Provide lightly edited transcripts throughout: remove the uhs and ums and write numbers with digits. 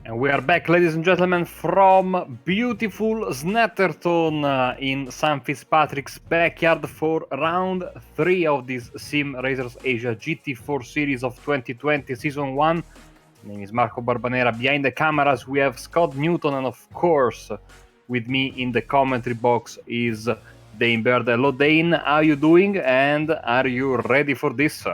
And we are back, ladies and gentlemen, from beautiful Snetterton in St. Fitzpatrick's backyard for round 3 of this Sim Racers Asia GT4 series of 2020 Season 1. My name is Marco Barbanera. Behind the cameras, we have Scott Newton, and of course, with me in the commentary box is Dane Bird. Hello, Dane. How are you doing? And are you ready for this?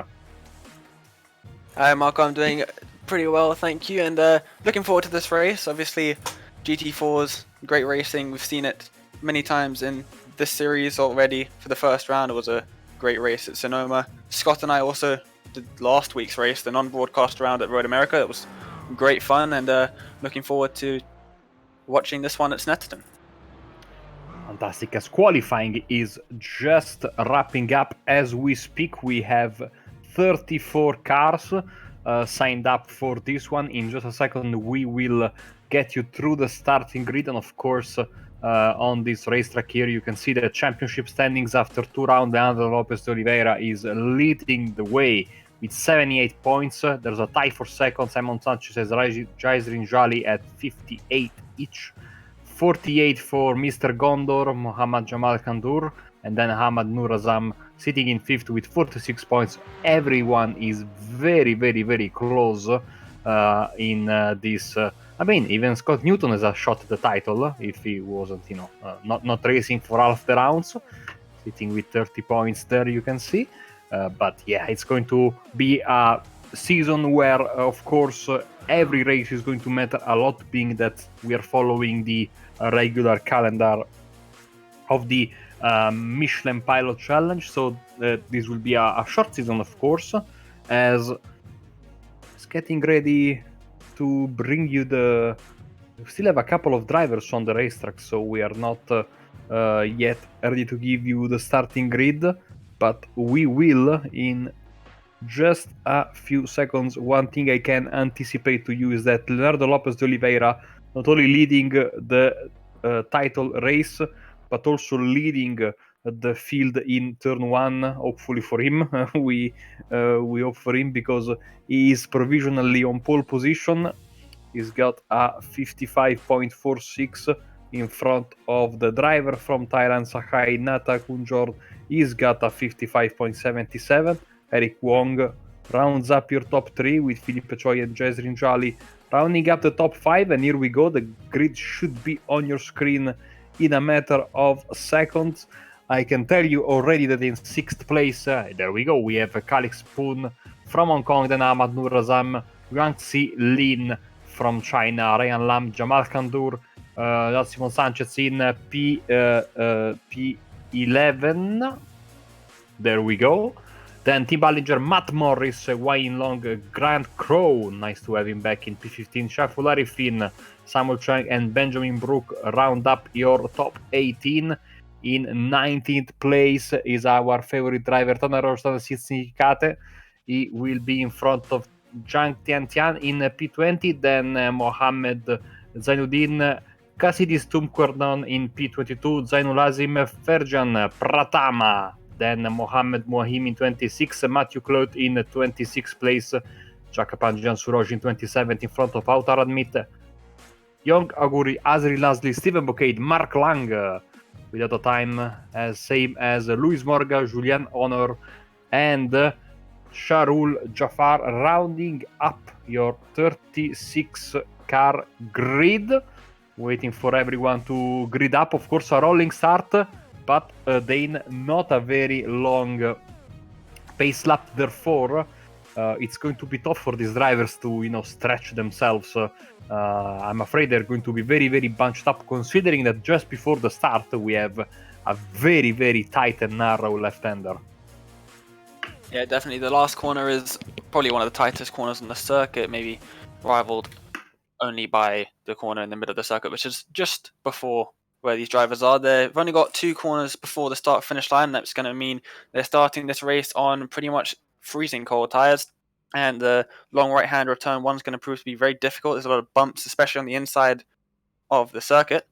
Hi, Marco. I'm doing pretty well, thank you, and looking forward to this race. Obviously, GT4's great racing. We've seen it many times in this series already. For the first round, it was a great race at Sonoma. Scott and I also did last week's race, the non-broadcast round at Road America. It was great fun, and looking forward to watching this one at Snetterton. Fantastic, as qualifying is just wrapping up as we speak. We have 34 cars signed up for this one. In just a second, we will get you through the starting grid, and of course, on this racetrack here, you can see the championship standings after 2 rounds. Leandro Lopez de Oliveira is leading the way with 78 points. There's a tie for second. Simon Sanchez has Jaisrin Jali at 58 each. 48 for Mr. Gondor, Mohammad Jamal Kandur, and then Hamad Nurazam sitting in 5th with 46 points. Everyone is very, very, very close in this. I mean, even Scott Newton has a shot at the title if he wasn't, not racing for half the rounds, sitting with 30 points there, you can see. But yeah, it's going to be a season where, of course, every race is going to matter a lot, being that we are following the regular calendar of the Michelin Pilot Challenge. So this will be a short season, of course, as it's getting ready to bring you the... We still have a couple of drivers on the racetrack, so we are not yet ready to give you the starting grid, but we will in just a few seconds. One thing I can anticipate to you is that Leonardo Lopez de Oliveira not only leading the title race, but also leading the field in turn 1. Hopefully for him, we hope for him, because he is provisionally on pole position. He's got a 55.46 in front of the driver from Thailand, Sakai Nata Kunjor. He's got a 55.77. Eric Wong rounds up your top 3 with Philippe Choi and Jaisrin Jali rounding up the top 5. And here we go. The grid should be on your screen in a matter of seconds. I can tell you already that in 6th place, there we go, we have Calix Poon from Hong Kong, then Ahmad Nurazam, Guangxi Lin from China, Ryan Lam, Jamal Kandur, Simon Sanchez in P11. There we go. Then Tim Ballinger, Matt Morris, Wayne Long, Grant Crow, nice to have him back in P15, Shafulari Finn, Samuel Chang, and Benjamin Brook round up your top 18. In 19th place is our favorite driver, Tanaro Sitsikate. He will be in front of Zhang Tiantian in P20, then Mohammed Zainuddin, Kasidis Tumkwerdon in P22, Zainul Azim, Ferjan Pratama, then Mohammed Mohim in 26, Matthew Clout in 26th place, Chakapanjan Suraj in 27th in front of Autar Admit, Young Aguri, Azri Lasley, Stephen Bocade, Mark Lang without a time as same as Luis Morga, Julian Honor, and Sharul Jafar rounding up your 36 car grid. Waiting for everyone to grid up. Of course, a rolling start, but Dane, not a very long pace lap. Therefore, it's going to be tough for these drivers to stretch themselves. I'm afraid they're going to be very, very bunched up, considering that just before the start we have a very, very tight and narrow left-hander. Yeah, definitely. The last corner is probably one of the tightest corners on the circuit, maybe rivaled only by the corner in the middle of the circuit, which is just before where these drivers are. They've only got 2 corners before the start-finish line. That's going to mean they're starting this race on pretty much freezing cold tires, and the long right-hand return one's going to prove to be very difficult. There's a lot of bumps, especially on the inside of the circuit.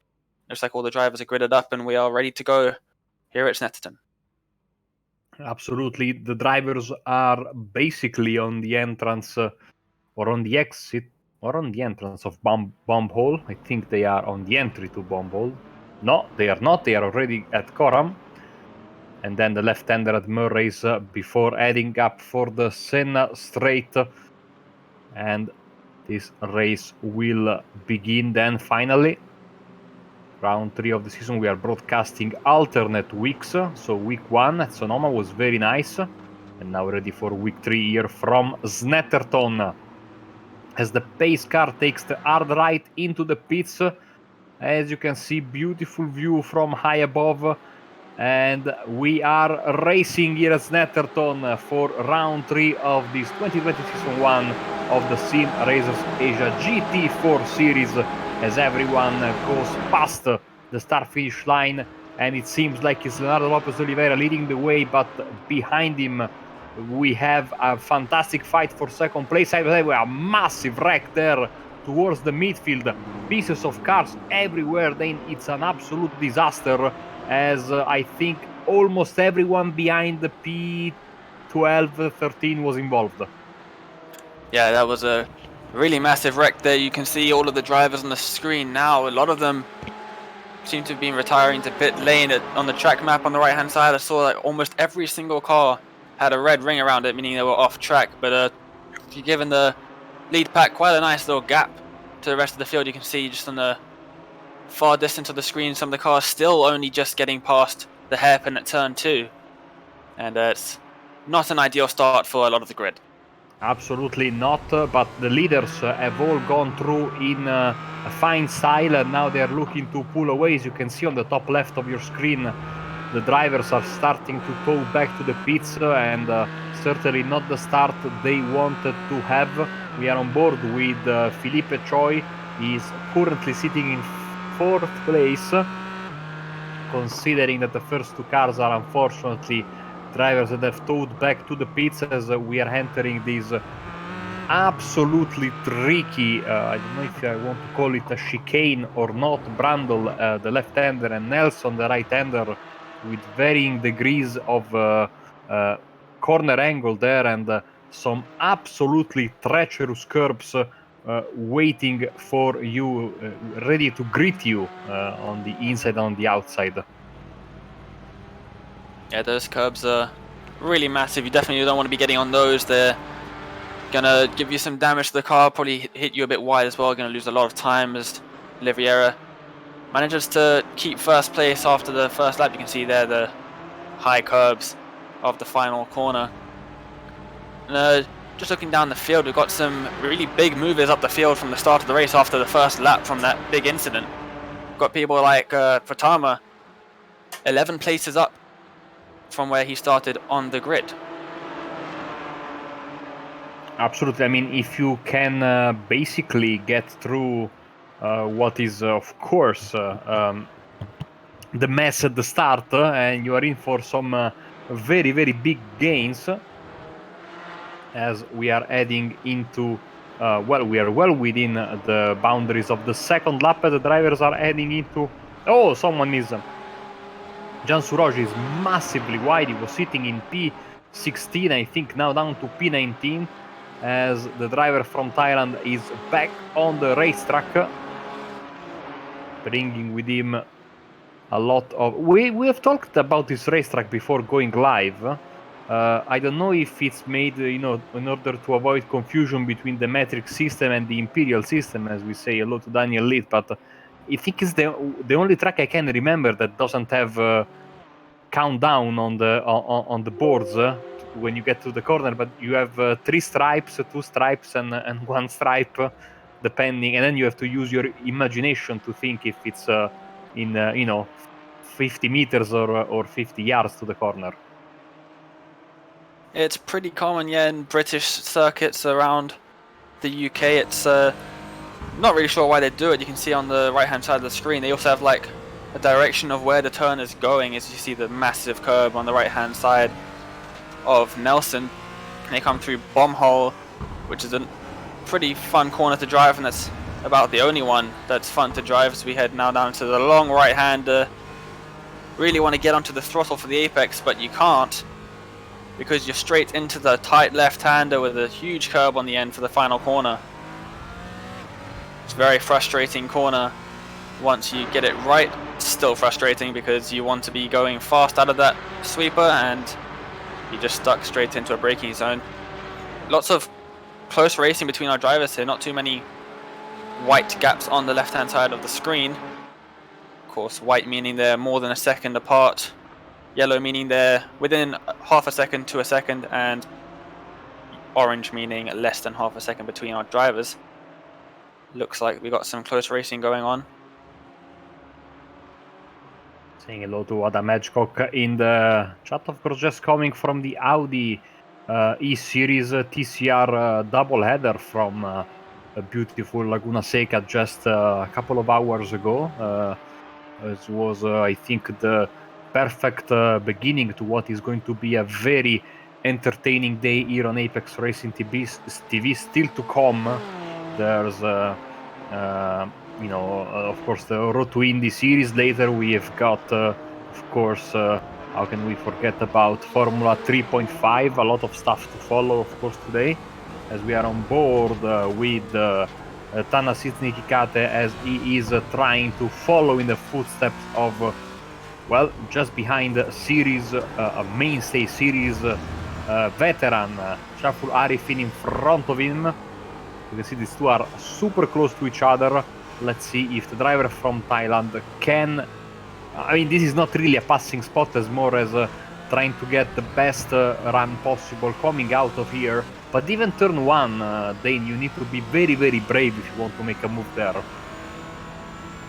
Looks like all the drivers are gridded up, and we are ready to go here at Snetterton. Absolutely. The drivers are basically on the entrance or on the exit or on the entrance of Bomb Hole. I think they are on the entry to Bomb Hole. No, they are not. They are already at Coram. And then the left-hander at Murray's before heading up for the Senna Straight. And this race will begin then finally. Round 3 of the season, we are broadcasting alternate weeks. So week 1 at Sonoma was very nice. And now ready for week 3 here from Snetterton. As the pace car takes the hard right into the pits. As you can see, beautiful view from high above. And we are racing here at Snetterton for round 3 of this 2020 season 1 of the Sim Racers Asia GT4 series, as everyone goes past the start finish line, and it seems like it's Leonardo Lopez Oliveira leading the way, but behind him we have a fantastic fight for second place. I believe a massive wreck there towards the midfield, pieces of cars everywhere. Then it's an absolute disaster, as I think almost everyone behind the P12, 13 was involved. Yeah, that was a really massive wreck there. You can see all of the drivers on the screen now. A lot of them seem to have been retiring to pit lane. On the track map on the right hand side, I saw like almost every single car had a red ring around it, meaning they were off track. But you're given the lead pack quite a nice little gap to the rest of the field. You can see just on the far distance of the screen, some of the cars still only just getting past the hairpin at turn 2. And it's not an ideal start for a lot of the grid. Absolutely not, but the leaders have all gone through in a fine style, and now they're looking to pull away. As you can see on the top left of your screen, the drivers are starting to tow back to the pits, and certainly not the start they wanted to have. We are on board with Felipe Choi. He's currently sitting in 4th place, considering that the first 2 cars are unfortunately drivers that have towed back to the pits, as we are entering this absolutely tricky, I don't know if I want to call it a chicane or not, Brundle, the left-hander, and Nelson, the right-hander, with varying degrees of corner angle there, and some absolutely treacherous curbs waiting for you, ready to greet you on the inside and on the outside. Yeah, those curbs are really massive. You definitely don't want to be getting on those. They're gonna give you some damage to the car, probably hit you a bit wide as well. Gonna lose a lot of time as Oliveira manages to keep first place after the first lap. You can see there the high curbs of the final corner. And just looking down the field, we've got some really big movers up the field from the start of the race after the first lap from that big incident. We've got people like Fatama, 11 places up from where he started on the grid. Absolutely. I mean, if you can basically get through what is, of course, the mess at the start, and you are in for some very, very big gains, as we are heading into, we are well within the boundaries of the second lap. The drivers are heading into, someone is, Jan Suroj is massively wide. He was sitting in P16, I think, now down to P19. As the driver from Thailand is back on the racetrack, bringing with him a lot of... We have talked about this racetrack before going live. I don't know if it's made, in order to avoid confusion between the metric system and the imperial system, as we say hello to Daniel Litt, but I think it's the only track I can remember that doesn't have countdown on the boards when you get to the corner, but you have 3 stripes, 2 stripes, and 1 stripe, depending, and then you have to use your imagination to think if it's in 50 meters or 50 yards to the corner. It's pretty common, yeah, in British circuits around the UK. It's not really sure why they do it. You can see on the right hand side of the screen they also have like a direction of where the turn is going, as you see the massive curb on the right hand side of Nelson. And they come through Bomb Hole, which is a pretty fun corner to drive, and that's about the only one that's fun to drive. So we head now down to the long right hand. Really want to get onto the throttle for the apex, but you can't, because you're straight into the tight left hander with a huge curb on the end for the final corner. It's a very frustrating corner. Once you get it right, it's still frustrating because you want to be going fast out of that sweeper and you're just stuck straight into a braking zone. Lots of close racing between our drivers here, not too many white gaps on the left hand side of the screen. Of course, white meaning they're more than a second apart, yellow meaning they're within half a second to a second, and orange meaning less than half a second between our drivers. Looks like we got some close racing going on. Saying hello to Adam Edgecock in the chat, of course, just coming from the Audi E-Series TCR doubleheader from a beautiful Laguna Seca just a couple of hours ago. It was, I think, the perfect beginning to what is going to be a very entertaining day here on Apex Racing TV. Still to come, there's of course, the Road to Indy series. Later, we have got, of course, how can we forget about Formula 3.5? A lot of stuff to follow, of course, today, as we are on board with Thanasis Nitikate, as he is trying to follow in the footsteps of, well, just behind series, a mainstay series veteran, Shaful Arifin in front of him. You can see these two are super close to each other. Let's see if the driver from Thailand can... I mean, this is not really a passing spot, as more as trying to get the best run possible coming out of here. But even turn one, Dane, you need to be very, very brave if you want to make a move there.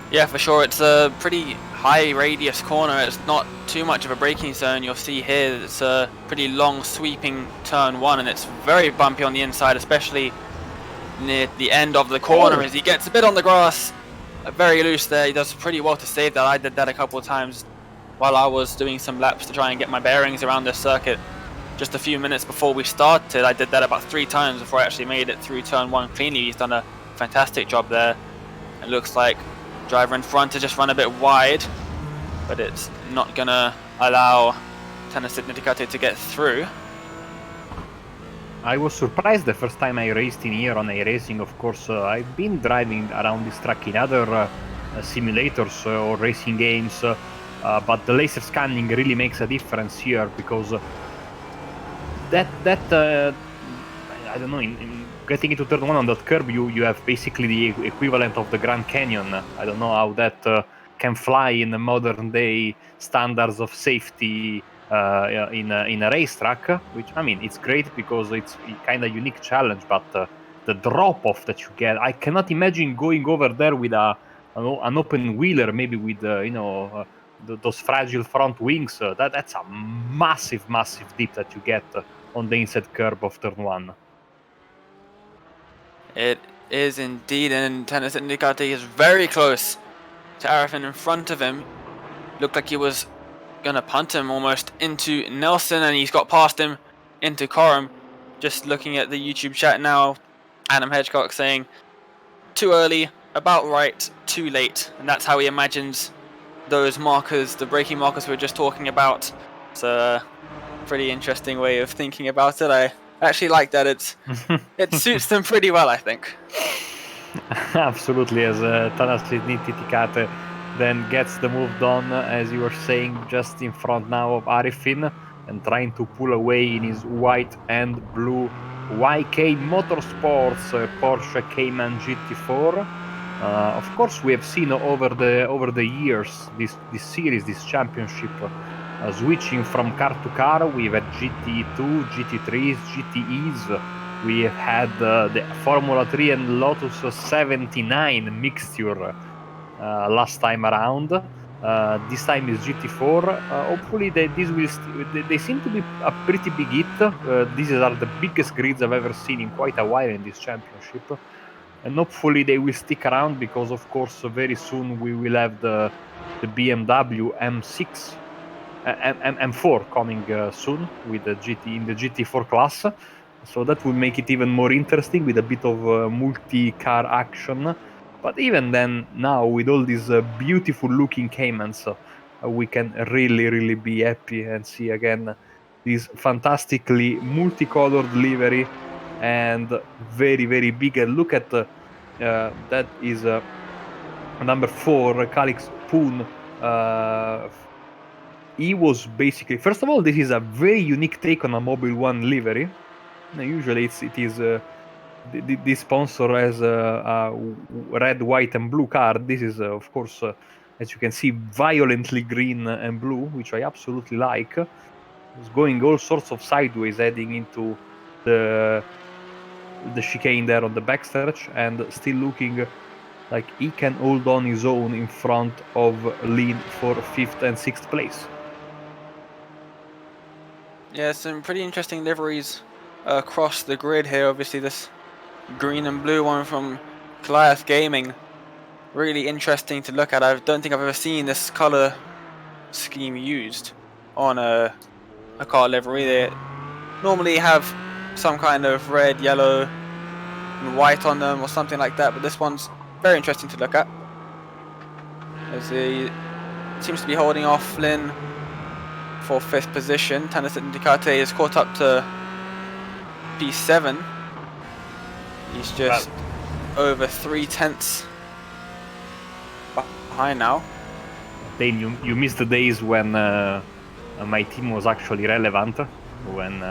Yeah, for sure. It's a pretty high radius corner. It's not too much of a braking zone. You'll see here it's a pretty long sweeping turn one, and it's very bumpy on the inside, especially near the end of the corner as he gets a bit on the grass. Very loose there. He does pretty well to save that. I did that a couple of times while I was doing some laps to try and get my bearings around this circuit. Just a few minutes before we started, I did that about 3 times before I actually made it through turn one cleanly. He's done a fantastic job there. It looks like driver in front to just run a bit wide, but it's not gonna allow Thanasis Nitikate to get through. I was surprised the first time I raced in here on iRacing. Of course, I've been driving around this track in other simulators or racing games, but the laser scanning really makes a difference here, because I don't know, in getting into turn one on that curb, you have basically the equivalent of the Grand Canyon. I don't know how that can fly in the modern day standards of safety in a racetrack, which, I mean, it's great because it's a kind of unique challenge, but the drop off that you get, I cannot imagine going over there with an open wheeler, maybe with those fragile front wings. That's a massive dip that you get on the inside curb of turn one. It is indeed, and Thanasis Nitikate is very close to Arifin in front of him. Looked like he was gonna punt him almost into Nelson, and he's got past him into Coram. Just looking at the YouTube chat now, Adam Hedgecock saying too early, about right, too late, and that's how he imagines those markers, the braking markers we were just talking about. It's a pretty interesting way of thinking about it. I actually like that. It suits them pretty well, I think. Absolutely, as Thanasis Nitikate then gets the move done, as you were saying, just in front now of Arifin, and trying to pull away in his white and blue YK Motorsports Porsche Cayman GT4. Of course, we have seen over the years this series, this championship, switching from car to car. We've had GT2, GT3s, GTEs. We have had the Formula 3 and Lotus 79 mixture last time around. This time is GT4. Hopefully, they seem to be a pretty big hit. These are the biggest grids I've ever seen in quite a while in this championship. And hopefully they will stick around, because, of course, very soon we will have the BMW M6, M4 coming soon with the GT in the GT4 class. So that will make it even more interesting with a bit of multi-car action. But even then, now with all these beautiful looking Caymans, we can really be happy and see again this fantastically multicolored livery and very big. And look at that is number 4, Calix Poon. He was basically, first of all, this is a very unique take on a Mobile One livery. Usually it is this sponsor has a red, white, and blue card. This is, of course, as you can see, violently green and blue, which I absolutely like. It's going all sorts of sideways, heading into the chicane there on the backstretch, and still looking like he can hold on his own in front of Lean for 5th and 6th place. Yeah, some pretty interesting liveries across the grid here. Obviously, this green and blue one from Goliath Gaming, really interesting to look at. I don't think I've ever seen this color scheme used on a car livery. They normally have some kind of red, yellow, and white on them or something like that, but this one's very interesting to look at, as he seems to be holding off Flynn for 5th position. Snetterton Ducati is caught up to P7. He's just over 3/10 behind now. Then you missed the days when my team was actually relevant, when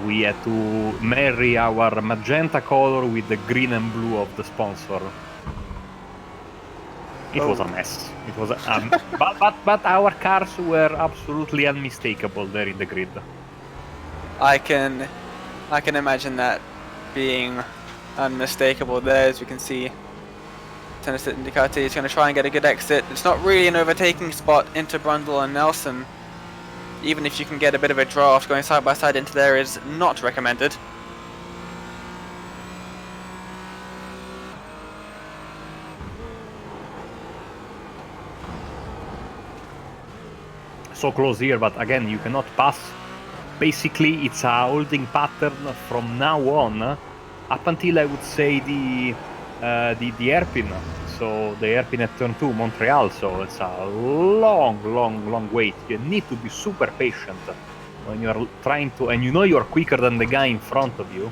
we had to marry our magenta color with the green and blue of the sponsor. It was a mess. It was, but our cars were absolutely unmistakable there in the grid. I can imagine that being unmistakable there. As we can see, Snetterton Ducati is going to try and get a good exit. It's not really an overtaking spot into Brundle and Nelson. Even if you can get a bit of a draft, going side by side into there is not recommended. So close here, but again, you cannot pass. Basically, it's a holding pattern from now on, up until, I would say, the hairpin. So the hairpin at turn 2, Montreal. So it's a long wait. You need to be super patient when you're trying to, and you know you're quicker than the guy in front of you,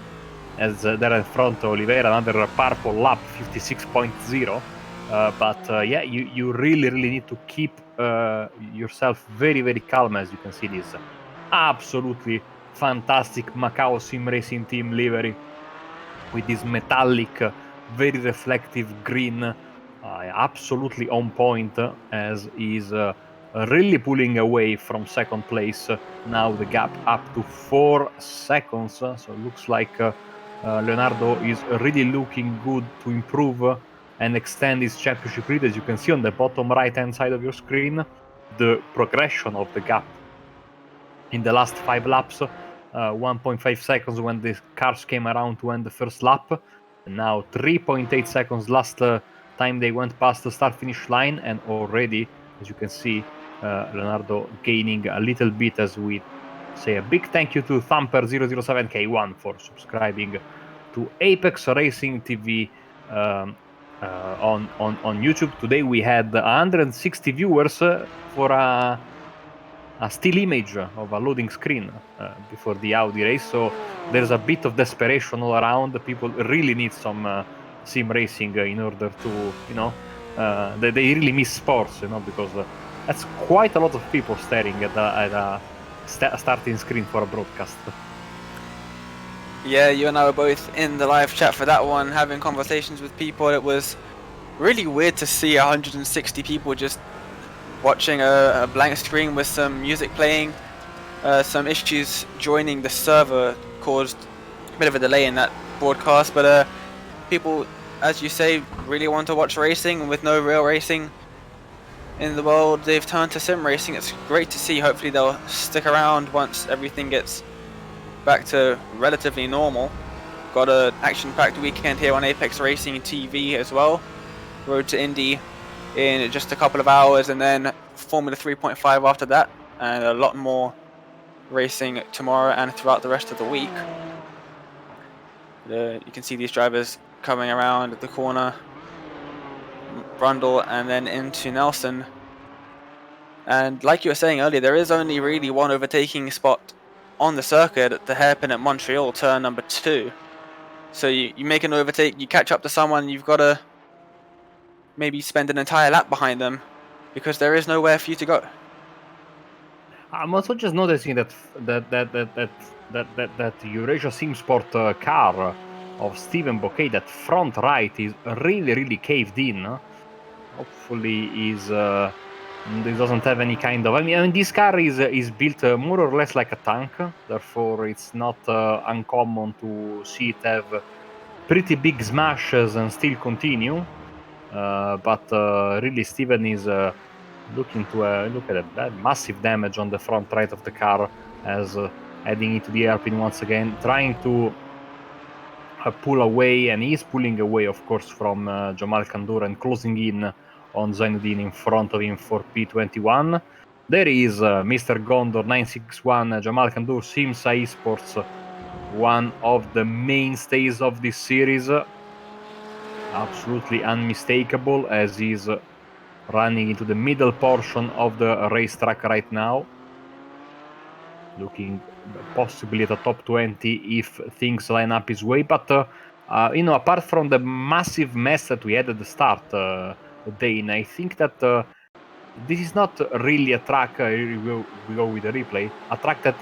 as there in front Oliveira, another purple lap, 56.0. But yeah, you really need to keep yourself very calm. As you can see, this absolutely fantastic Macau Sim Racing Team livery with this metallic, very reflective green, absolutely on point, as is really pulling away from 2nd place. Now the gap up to 4 seconds, so it looks like Leonardo is really looking good to improve and extend his championship lead. As you can see on the bottom right hand side of your screen, the progression of the gap in the last 5 laps, 1.5 seconds when the cars came around to end the first lap, and now 3.8 seconds last time they went past the start finish line, and already, as you can see, Leonardo gaining a little bit. As we say a big thank you to Thumper007K1 for subscribing to Apex Racing TV on YouTube. Today we had 160 viewers for a still image of a loading screen before the Audi race. So there's a bit of desperation all around. People really need some sim racing in order to, they really miss sports, because that's quite a lot of people staring at a starting screen for a broadcast. Yeah, you and I were both in the live chat for that one, having conversations with people. It was really weird to see 160 people just watching a blank screen with some music playing. Some issues joining the server caused a bit of a delay in that broadcast, but people, as you say, really want to watch racing. With no real racing in the world, they've turned to sim racing. It's great to see. Hopefully they'll stick around once everything gets back to relatively normal. Got an action-packed weekend here on Apex Racing TV as well. Road to Indy in just a couple of hours, and then Formula 3.5 after that, and a lot more racing tomorrow and throughout the rest of the week. You can see these drivers coming around the corner, Brundle and then into Nelson. And like you were saying earlier, there is only really one overtaking spot on the circuit at the hairpin at Montreal, turn number 2. So you make an overtake, you catch up to someone, you've got to maybe spend an entire lap behind them because there is nowhere for you to go. I'm also just noticing that Eurasia Simsport car of Stephen Bouquet, that front right is really caved in. Hopefully, this doesn't have any kind of. I mean, this car is built more or less like a tank, therefore it's not uncommon to see it have pretty big smashes and still continue. But really, Steven is looking to look at that massive damage on the front right of the car as heading into the airpin once again, trying to pull away, and he's pulling away, of course, from Jamal Kandour and closing in on Zainuddin in front of him for P21. There is Mr. Gondor 961, Jamal Kandour, Simsa Esports, one of the mainstays of this series. Absolutely unmistakable as he's running into the middle portion of the racetrack right now. Looking possibly at a top 20 if things line up his way. But, apart from the massive mess that we had at the start, Dane, I think that this is not really a track, we go with the replay, a track that,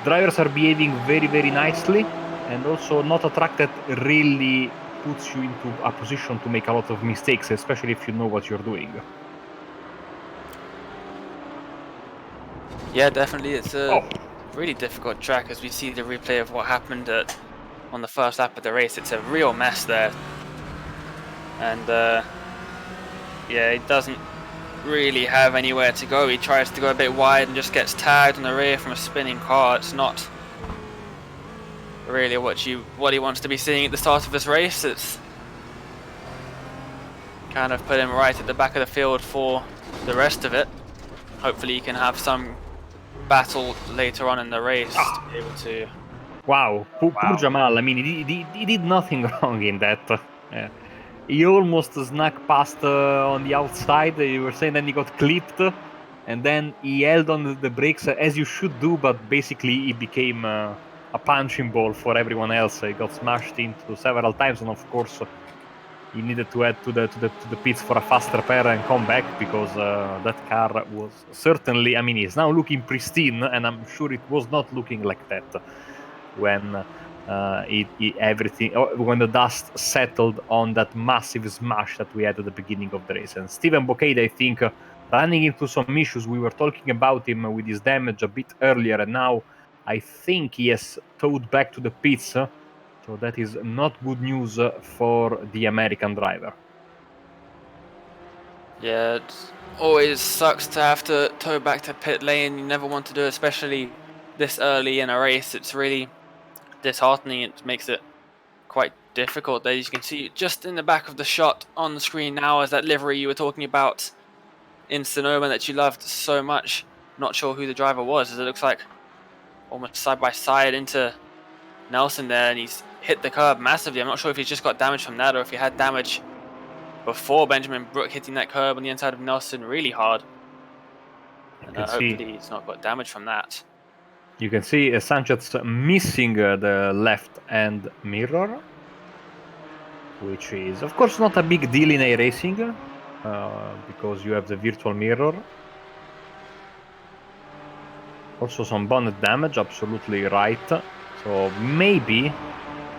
drivers are behaving very nicely, and also not a track that really puts you into a position to make a lot of mistakes, especially if you know what you're doing. Yeah, definitely. It's a really difficult track as we see the replay of what happened on the first lap of the race. It's a real mess there. And yeah, he doesn't really have anywhere to go. He tries to go a bit wide and just gets tagged on the rear from a spinning car. It's not really what he wants to be seeing at the start of this race. It's kind of put him right at the back of the field for the rest of it. Hopefully he can have some battle later on in the race to be able to. Wow, poor Jamal. I mean, he did nothing wrong in that. He almost snuck past on the outside. You were saying, then he got clipped, and then he held on the brakes as you should do. But basically, he became a punching ball for everyone else. He got smashed into several times, and of course, he needed to head to the pits for a fast repair and come back because that car was certainly. I mean, it's now looking pristine, and I'm sure it was not looking like that when everything when the dust settled on that massive smash that we had at the beginning of the race. And Steven Bouquet, I think, running into some issues. We were talking about him with his damage a bit earlier, and now I think he has towed back to the pits. So that is not good news for the American driver. Yeah, it always sucks to have to tow back to pit lane. You never want to do it, especially this early in a race. It's really disheartening. It makes it quite difficult. There you can see just in the back of the shot on the screen now is that livery you were talking about in Sonoma that you loved so much. Not sure who the driver was, as it looks like almost side by side into Nelson there, and he's hit the curb massively. I'm not sure if he's just got damage from that or if he had damage before Benjamin Brook hitting that curb on the inside of Nelson really hard. And hopefully he's not got damage from that. You can see Sanchez missing the left hand mirror, which is, of course, not a big deal in iRacing because you have the virtual mirror. Also some bonnet damage, absolutely right. So maybe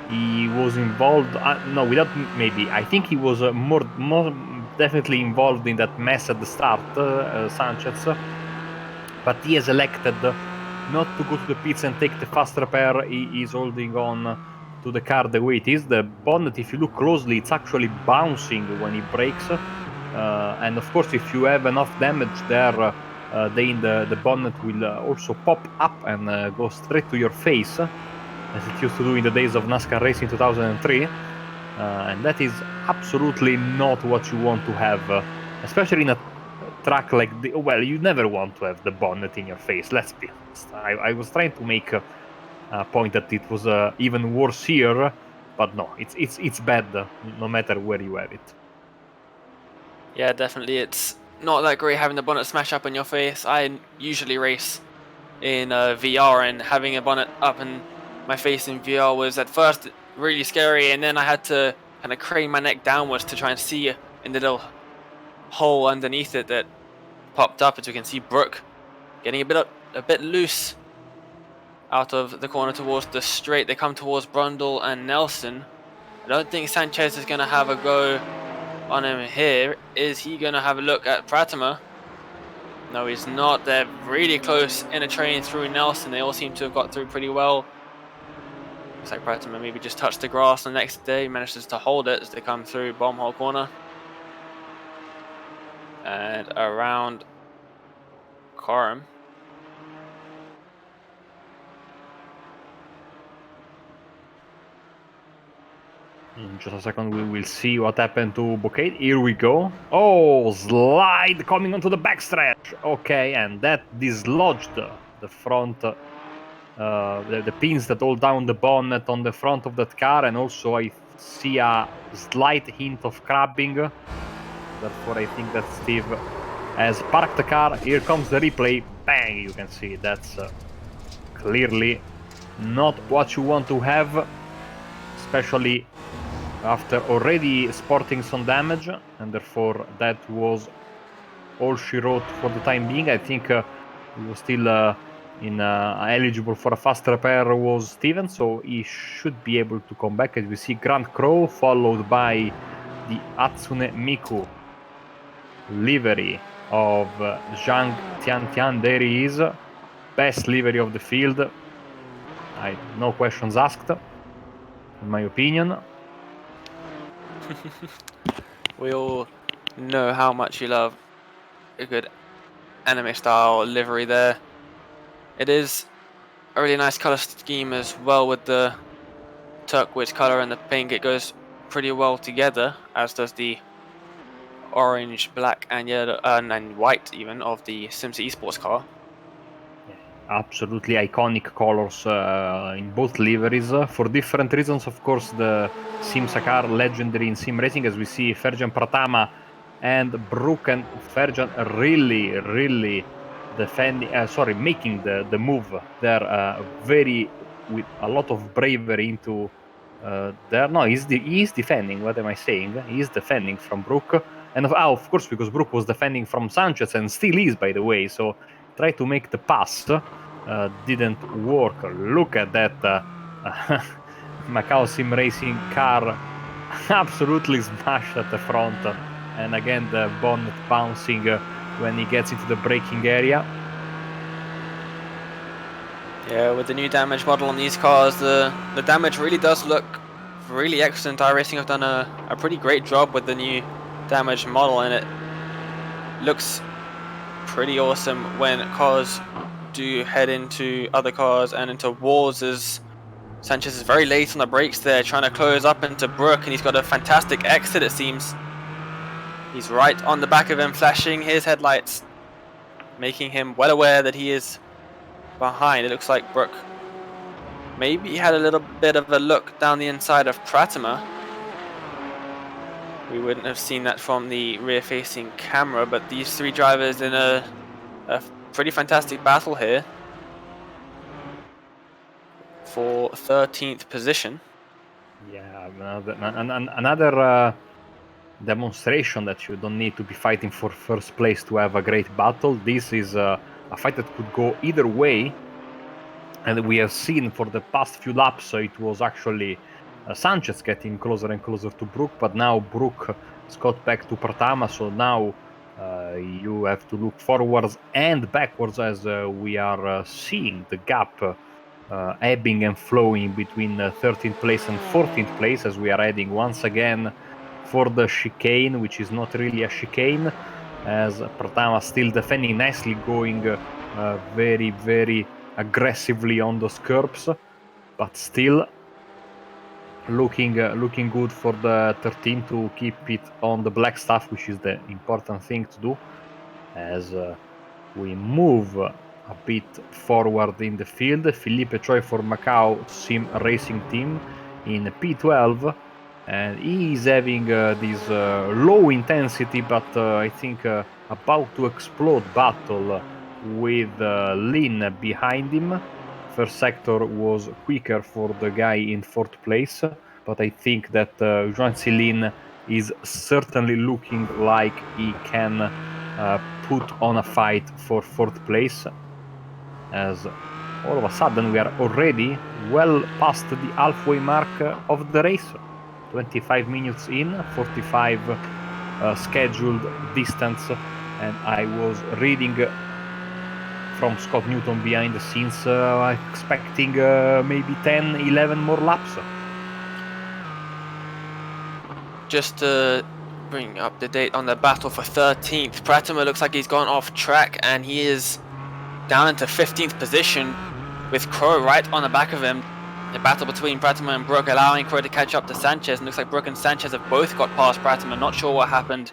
he was involved. No, without maybe. I think he was more definitely involved in that mess at the start, Sanchez. But he has elected not to go to the pits and take the fast repair. He is holding on to the car the way it is. The bonnet, if you look closely, it's actually bouncing when he brakes. And of course, if you have enough damage there, then the bonnet will also pop up and go straight to your face, as it used to do in the days of NASCAR racing 2003. And that is absolutely not what you want to have, especially in a track like well, you never want to have the bonnet in your face, let's be honest. I was trying to make a point that it was even worse here, but no, it's bad no matter where you have it. Yeah, definitely. It's not that great having the bonnet smash up in your face. I usually race in VR, and having a bonnet up and my face in VR was at first really scary, and then I had to kind of crane my neck downwards to try and see in the little hole underneath it that popped up, as we can see Brooke getting a bit loose out of the corner towards the straight. They come towards Brundle and Nelson. I don't think Sanchez is going to have a go on him here. Is he going to have a look at Pratima? No, he's not. They're really close in a train through Nelson. They all seem to have got through pretty well. Looks like Pratima maybe just touched the grass the next day, manages to hold it as they come through bomb hole corner. And around Coram. In just a second, we will see what happened to Bouquet. Here we go. Oh, slide coming onto the backstretch. Okay, and that dislodged the front, the pins that hold down the bonnet on the front of that car, and also I see a slight hint of crabbing. Therefore, I think that Steve has parked the car. Here comes the replay. Bang! You can see that's clearly not what you want to have, especially after already sporting some damage, and therefore that was all she wrote for the time being. I think he was still eligible for a fast repair was Steven, so he should be able to come back. As we see Grand Crow followed by the Hatsune Miku livery of Zhang Tiantian. There he is, best livery of the field. No questions asked, in my opinion. We all know how much you love a good anime style livery there. It is a really nice color scheme as well, with the turquoise color and the pink. It goes pretty well together, as does the orange, black, and yellow and white even of the SimCity Esports car. Absolutely iconic colors in both liveries for different reasons. Of course, the Simsa car legendary in sim racing, as we see Ferjan Pratama and Brook and Ferjan really defending, making the move there very with a lot of bravery into there. No, he's defending. What am I saying? He's defending from Brook, and of course, because Brook was defending from Sanchez and still is, by the way. So try to make the pass, didn't work. Look at that Macau sim racing car, absolutely smashed at the front, and again the bonnet bouncing when he gets into the braking area. Yeah, with the new damage model on these cars, the damage really does look really excellent. iRacing have done a pretty great job with the new damage model, and it looks pretty awesome when cars do head into other cars and into walls, as Sanchez is very late on the brakes there, trying to close up into Brook, and he's got a fantastic exit, it seems. He's right on the back of him, flashing his headlights, making him well aware that he is behind. It looks like Brook maybe had a little bit of a look down the inside of Pratima. We wouldn't have seen that from the rear-facing camera, but these three drivers in a pretty fantastic battle here for 13th position. Yeah, another demonstration that you don't need to be fighting for first place to have a great battle. This is a fight that could go either way, and we have seen for the past few laps it was actually Sanchez getting closer and closer to Brook, but now Brook has got back to Pratama, so now you have to look forwards and backwards, as we are seeing the gap ebbing and flowing between 13th place and 14th place, as we are heading once again for the chicane, which is not really a chicane, as Pratama still defending nicely, going very aggressively on those curbs, but still looking good for the 13 to keep it on the black stuff, which is the important thing to do, as we move a bit forward in the field. Felipe Choi for Macau Sim Racing Team in P12, and he is having this low intensity, but I think about to explode battle with Lin behind him first sector was quicker for the guy in fourth place, but I think that Juan Cilin is certainly looking like he can put on a fight for fourth place, as all of a sudden we are already well past the halfway mark of the race. 25 minutes in, 45 scheduled distance, and I was reading from Scott Newton behind the scenes, expecting maybe 10, 11 more laps. Just to bring up the date on the battle for 13th, Pratama looks like he's gone off track and he is down into 15th position with Crow right on the back of him. The battle between Pratama and Brook, allowing Crow to catch up to Sanchez, and looks like Brook and Sanchez have both got past Pratama. Not sure what happened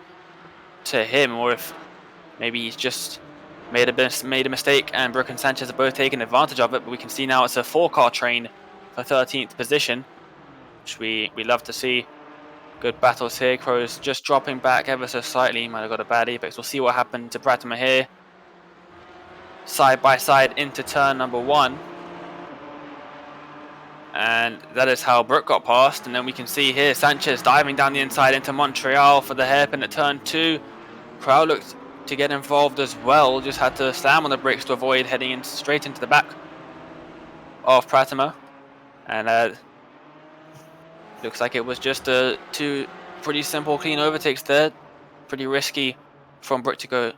to him, or if maybe he's just made a mistake and Brook and Sanchez are both taking advantage of it, but we can see now it's a 4-car train for 13th position, which we love to see. Good battles here. Crow's just dropping back ever so slightly. Might have got a bad apex. We'll see what happened to Pratama here. Side by side into turn number 1. And that is how Brook got past. And then we can see here Sanchez diving down the inside into Montreal for the hairpin at turn 2. Crow looked to get involved as well. Just had to slam on the brakes to avoid heading in straight into the back of Pratama. And looks like it was just two pretty simple clean overtakes there. Pretty risky from Brook to go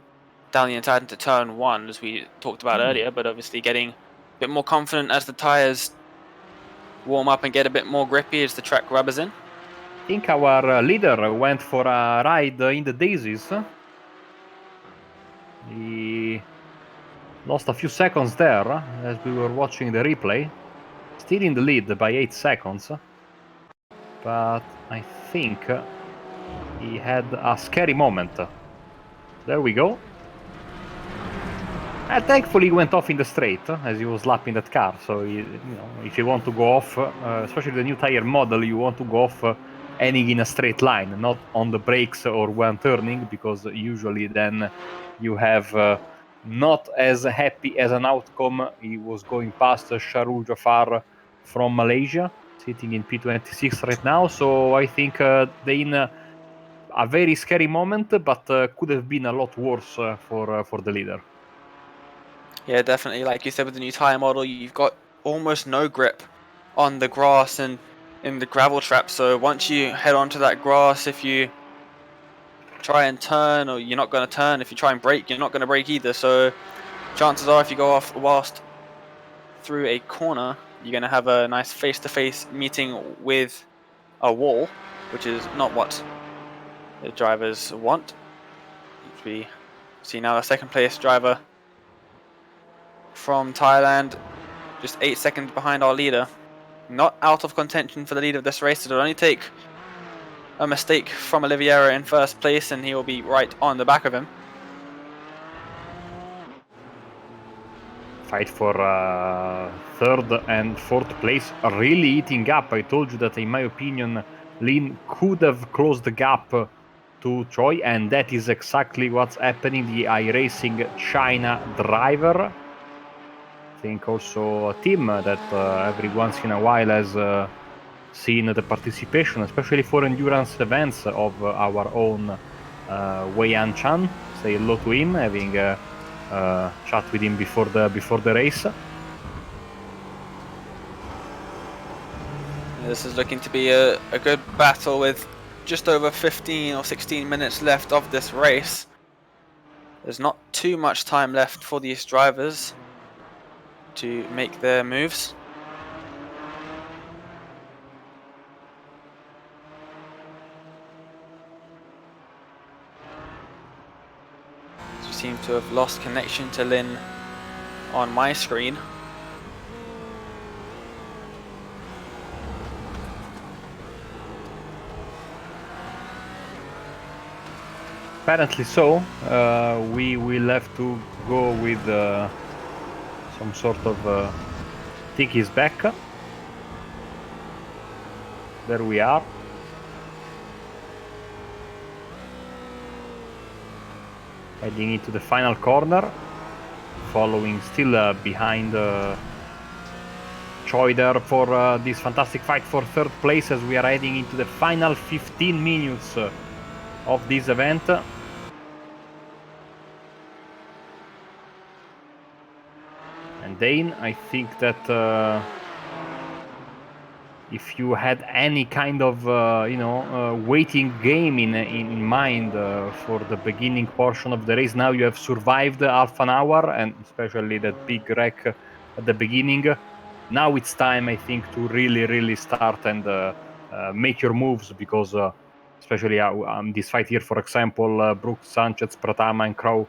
down the inside into turn 1, as we talked about earlier, but obviously getting a bit more confident as the tyres warm up and get a bit more grippy as the track rubbers in. I think our leader went for a ride in the daisies. He lost a few seconds there as we were watching the replay. Still in the lead by 8 seconds. But I think he had a scary moment. There we go. And thankfully he went off in the straight as he was lapping that car. So if you want to go off, especially the new tire model, you want to go off ending in a straight line, not on the brakes or when turning, because usually then you have not as happy as an outcome. He was going past Shahrukh Jafar from Malaysia, sitting in P26 right now. So I think they're in a very scary moment, but could have been a lot worse for the leader. Yeah, definitely. Like you said, with the new tire model, you've got almost no grip on the grass and in the gravel trap. So once you head onto that grass, if you try and turn, or you're not going to turn. If you try and brake, you're not going to brake either. So chances are, if you go off whilst through a corner, you're going to have a nice face-to-face meeting with a wall, which is not what the drivers want. We see now the second place driver from Thailand, just 8 seconds behind our leader. Not out of contention for the lead of this race. It'll only take a mistake from Oliveira in first place and he will be right on the back of him. Fight for third and fourth place really eating up. I told you that in my opinion Lin could have closed the gap to Choi, and that is exactly what's happening. The iRacing China driver, I think also a team that every once in a while has seen the participation, especially for endurance events, of our own Wei Yan Chan. Say hello to him, having chat with him before the race. This is looking to be a good battle with just over 15 or 16 minutes left of this race. There's not too much time left for these drivers to make their moves. You seem to have lost connection to Lin on my screen. Apparently so. We will have to go with some sort of think he's back. There we are. Heading into the final corner, following still behind Choi there for this fantastic fight for third place as we are heading into the final 15 minutes of this event. And Dane, I think that if you had any kind of waiting game in mind for the beginning portion of the race, now you have survived half an hour, and especially that big wreck at the beginning. Now it's time, I think, to really start and make your moves, because especially this fight here, for example, Brooks, Sanchez, Pratama, and Crow,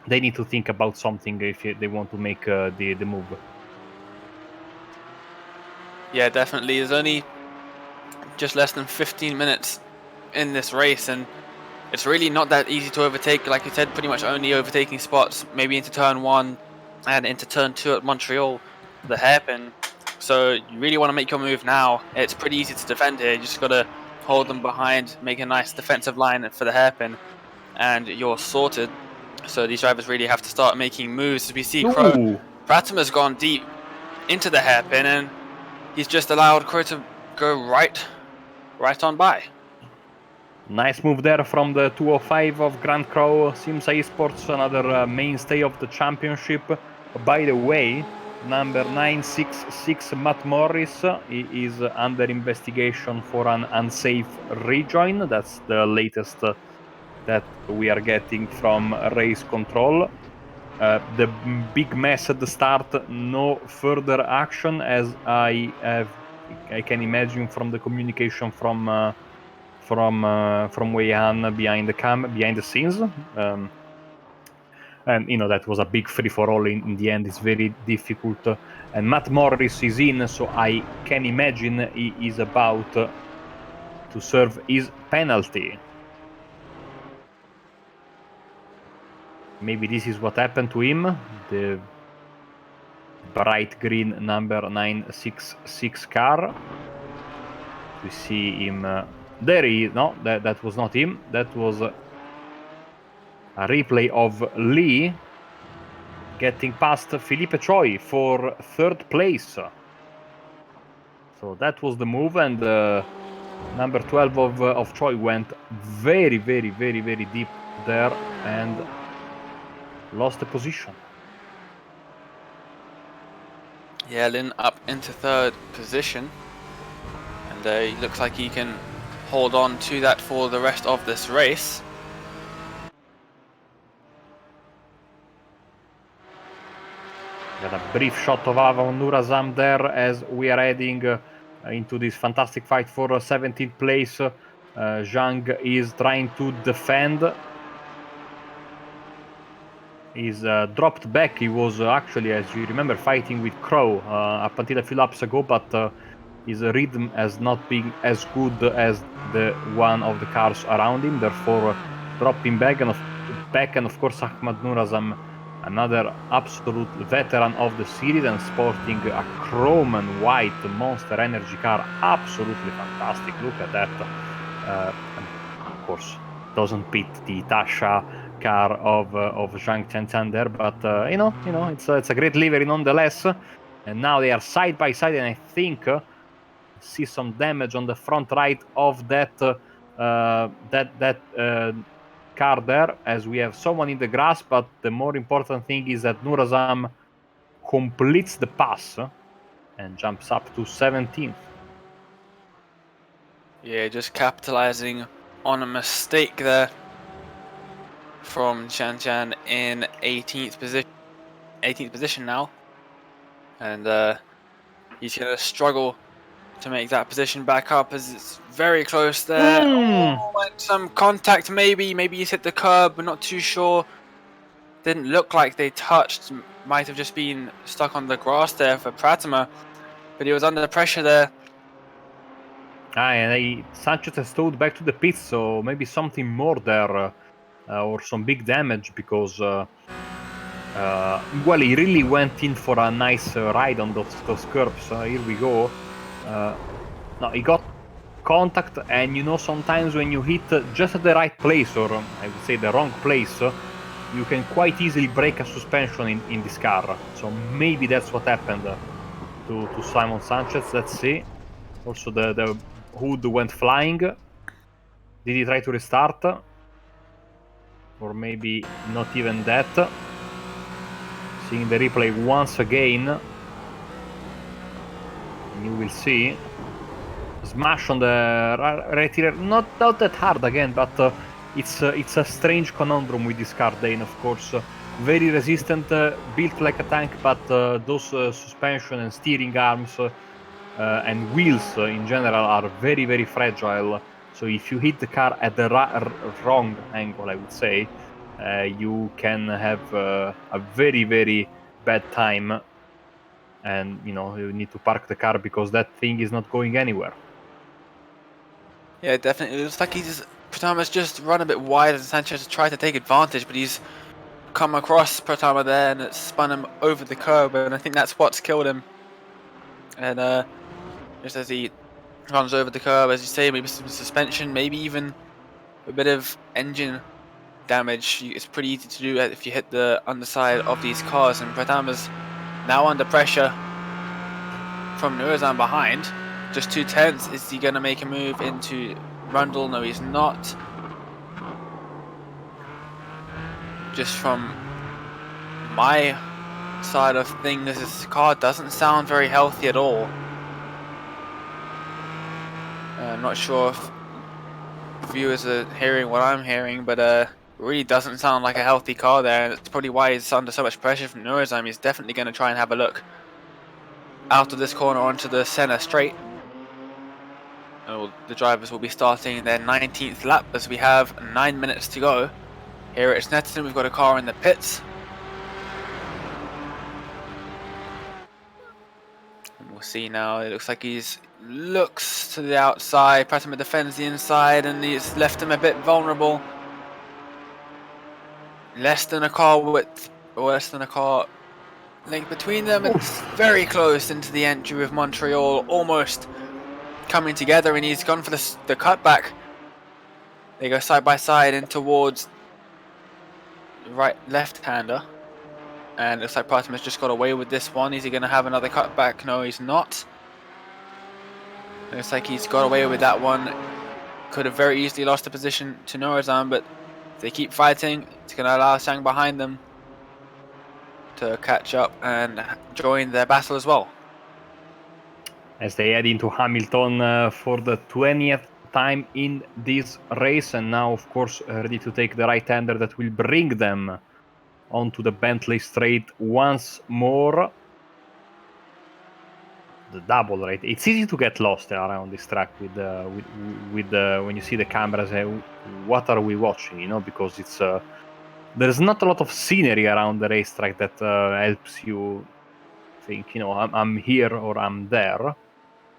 they need to think about something if they want to make the move. Yeah, definitely. There's only just less than 15 minutes in this race, and it's really not that easy to overtake. Like you said, pretty much only overtaking spots, maybe into turn 1 and into turn 2 at Montreal, the hairpin. So you really want to make your move now. It's pretty easy to defend here. You just got to hold them behind, make a nice defensive line for the hairpin, and you're sorted. So these drivers really have to start making moves. As we see, Crow, Pratima's gone deep into the hairpin, and he's just allowed Crow to go right on by. Nice move there from the 205 of Grand Crow Simsa Esports, another mainstay of the championship. By the way, number 966 Matt Morris is under investigation for an unsafe rejoin. That's the latest that we are getting from race control. The big mess at the start, no further action, as I can imagine from the communication from Wei Han behind the scenes. And that was a big free for all. In the end, it's very difficult. And Matt Morris is in, so I can imagine he is about to serve his penalty. Maybe this is what happened to him. The bright green number 966 car. We see him. There he is. No, that was not him. That was a replay of Lee getting past Philippe Choi for third place. So that was the move, and number 12 of Choi went very deep there and lost the position. Yeah, Lin up into third position, and he looks like he can hold on to that for the rest of this race. Got a brief shot of Avon Nurazam there as we are heading into this fantastic fight for 17th place. Zhang is trying to defend. He's dropped back. He was actually, as you remember, fighting with Crow up until a few laps ago, but his rhythm has not been as good as the one of the cars around him, therefore dropping back. And of course Ahmad Nurazam, another absolute veteran of the series and sporting a chrome and white Monster Energy car. Absolutely fantastic. Look at that. Of course, doesn't beat the Tasha car of Zhang Chen there, but it's a great livery nonetheless. And now they are side by side, and I think see some damage on the front right of that car there, as we have someone in the grass. But the more important thing is that Nurazam completes the pass and jumps up to 17th. Yeah, just capitalizing on a mistake there from Chan in 18th position now, and he's gonna struggle to make that position back up, as it's very close there. Oh, and some contact, maybe he's hit the curb, we're not too sure. Didn't look like they touched, might have just been stuck on the grass there for Pratima, but he was under pressure there. And Sanchez has towed back to the pits, so maybe something more there, or some big damage, because well, he really went in for a nice ride on those curbs. Here we go. No, he got contact, and sometimes when you hit just at the right place, or I would say the wrong place, you can quite easily break a suspension in this car. So maybe that's what happened. to Simon Sanchez. Let's see. Also, the hood went flying. Did he try to restart? Or maybe not even that. Seeing the replay once again. And you will see. Smash on the right here. Not that hard again, but it's a strange conundrum with this card, Dane, of course. Very resistant, built like a tank, but those suspension and steering arms and wheels in general are very, very fragile. So if you hit the car at the wrong angle, I would say, you can have a very, very bad time. And, you need to park the car because that thing is not going anywhere. Yeah, definitely. It looks like Pratama's just run a bit wide and Sanchez tried to take advantage, but he's come across Pratama there and it's spun him over the curb, and I think that's what's killed him. And just as he runs over the curb, as you say, maybe some suspension, maybe even a bit of engine damage. It's pretty easy to do if you hit the underside of these cars, and Pratama's now under pressure from Nurazan behind. Just 2/10. Is he going to make a move into Rundle? No, he's not. Just from my side of things, this car doesn't sound very healthy at all. I'm not sure if viewers are hearing what I'm hearing, but it really doesn't sound like a healthy car there, and it's probably why he's under so much pressure from Nurazan. He's definitely going to try and have a look out of this corner onto the center straight. The drivers will be starting their 19th lap as we have 9 minutes to go. Here at Snetterton, we've got a car in the pits. And we'll see now, it looks like he's looks to the outside. Pratama defends the inside and he's left him a bit vulnerable. Less than a car width, or less than a car length between them. It's very close into the entry with Montreal, almost coming together, and he's gone for the cutback. They go side by side in towards the left-hander, and it looks like Pratama's just got away with this one. Is he going to have another cutback? No, he's not. It looks like he's got away with that one. Could have very easily lost the position to Nurazan, but if they keep fighting, it's going to allow Sang behind them to catch up and join their battle as well. As they head into Hamilton for the 20th time in this race, and now, of course, ready to take the right-hander that will bring them onto the Bentley straight once more. The double, right? It's easy to get lost around this track with when you see the cameras. What are we watching? Because it's there's not a lot of scenery around the racetrack that helps you think, I'm here or I'm there.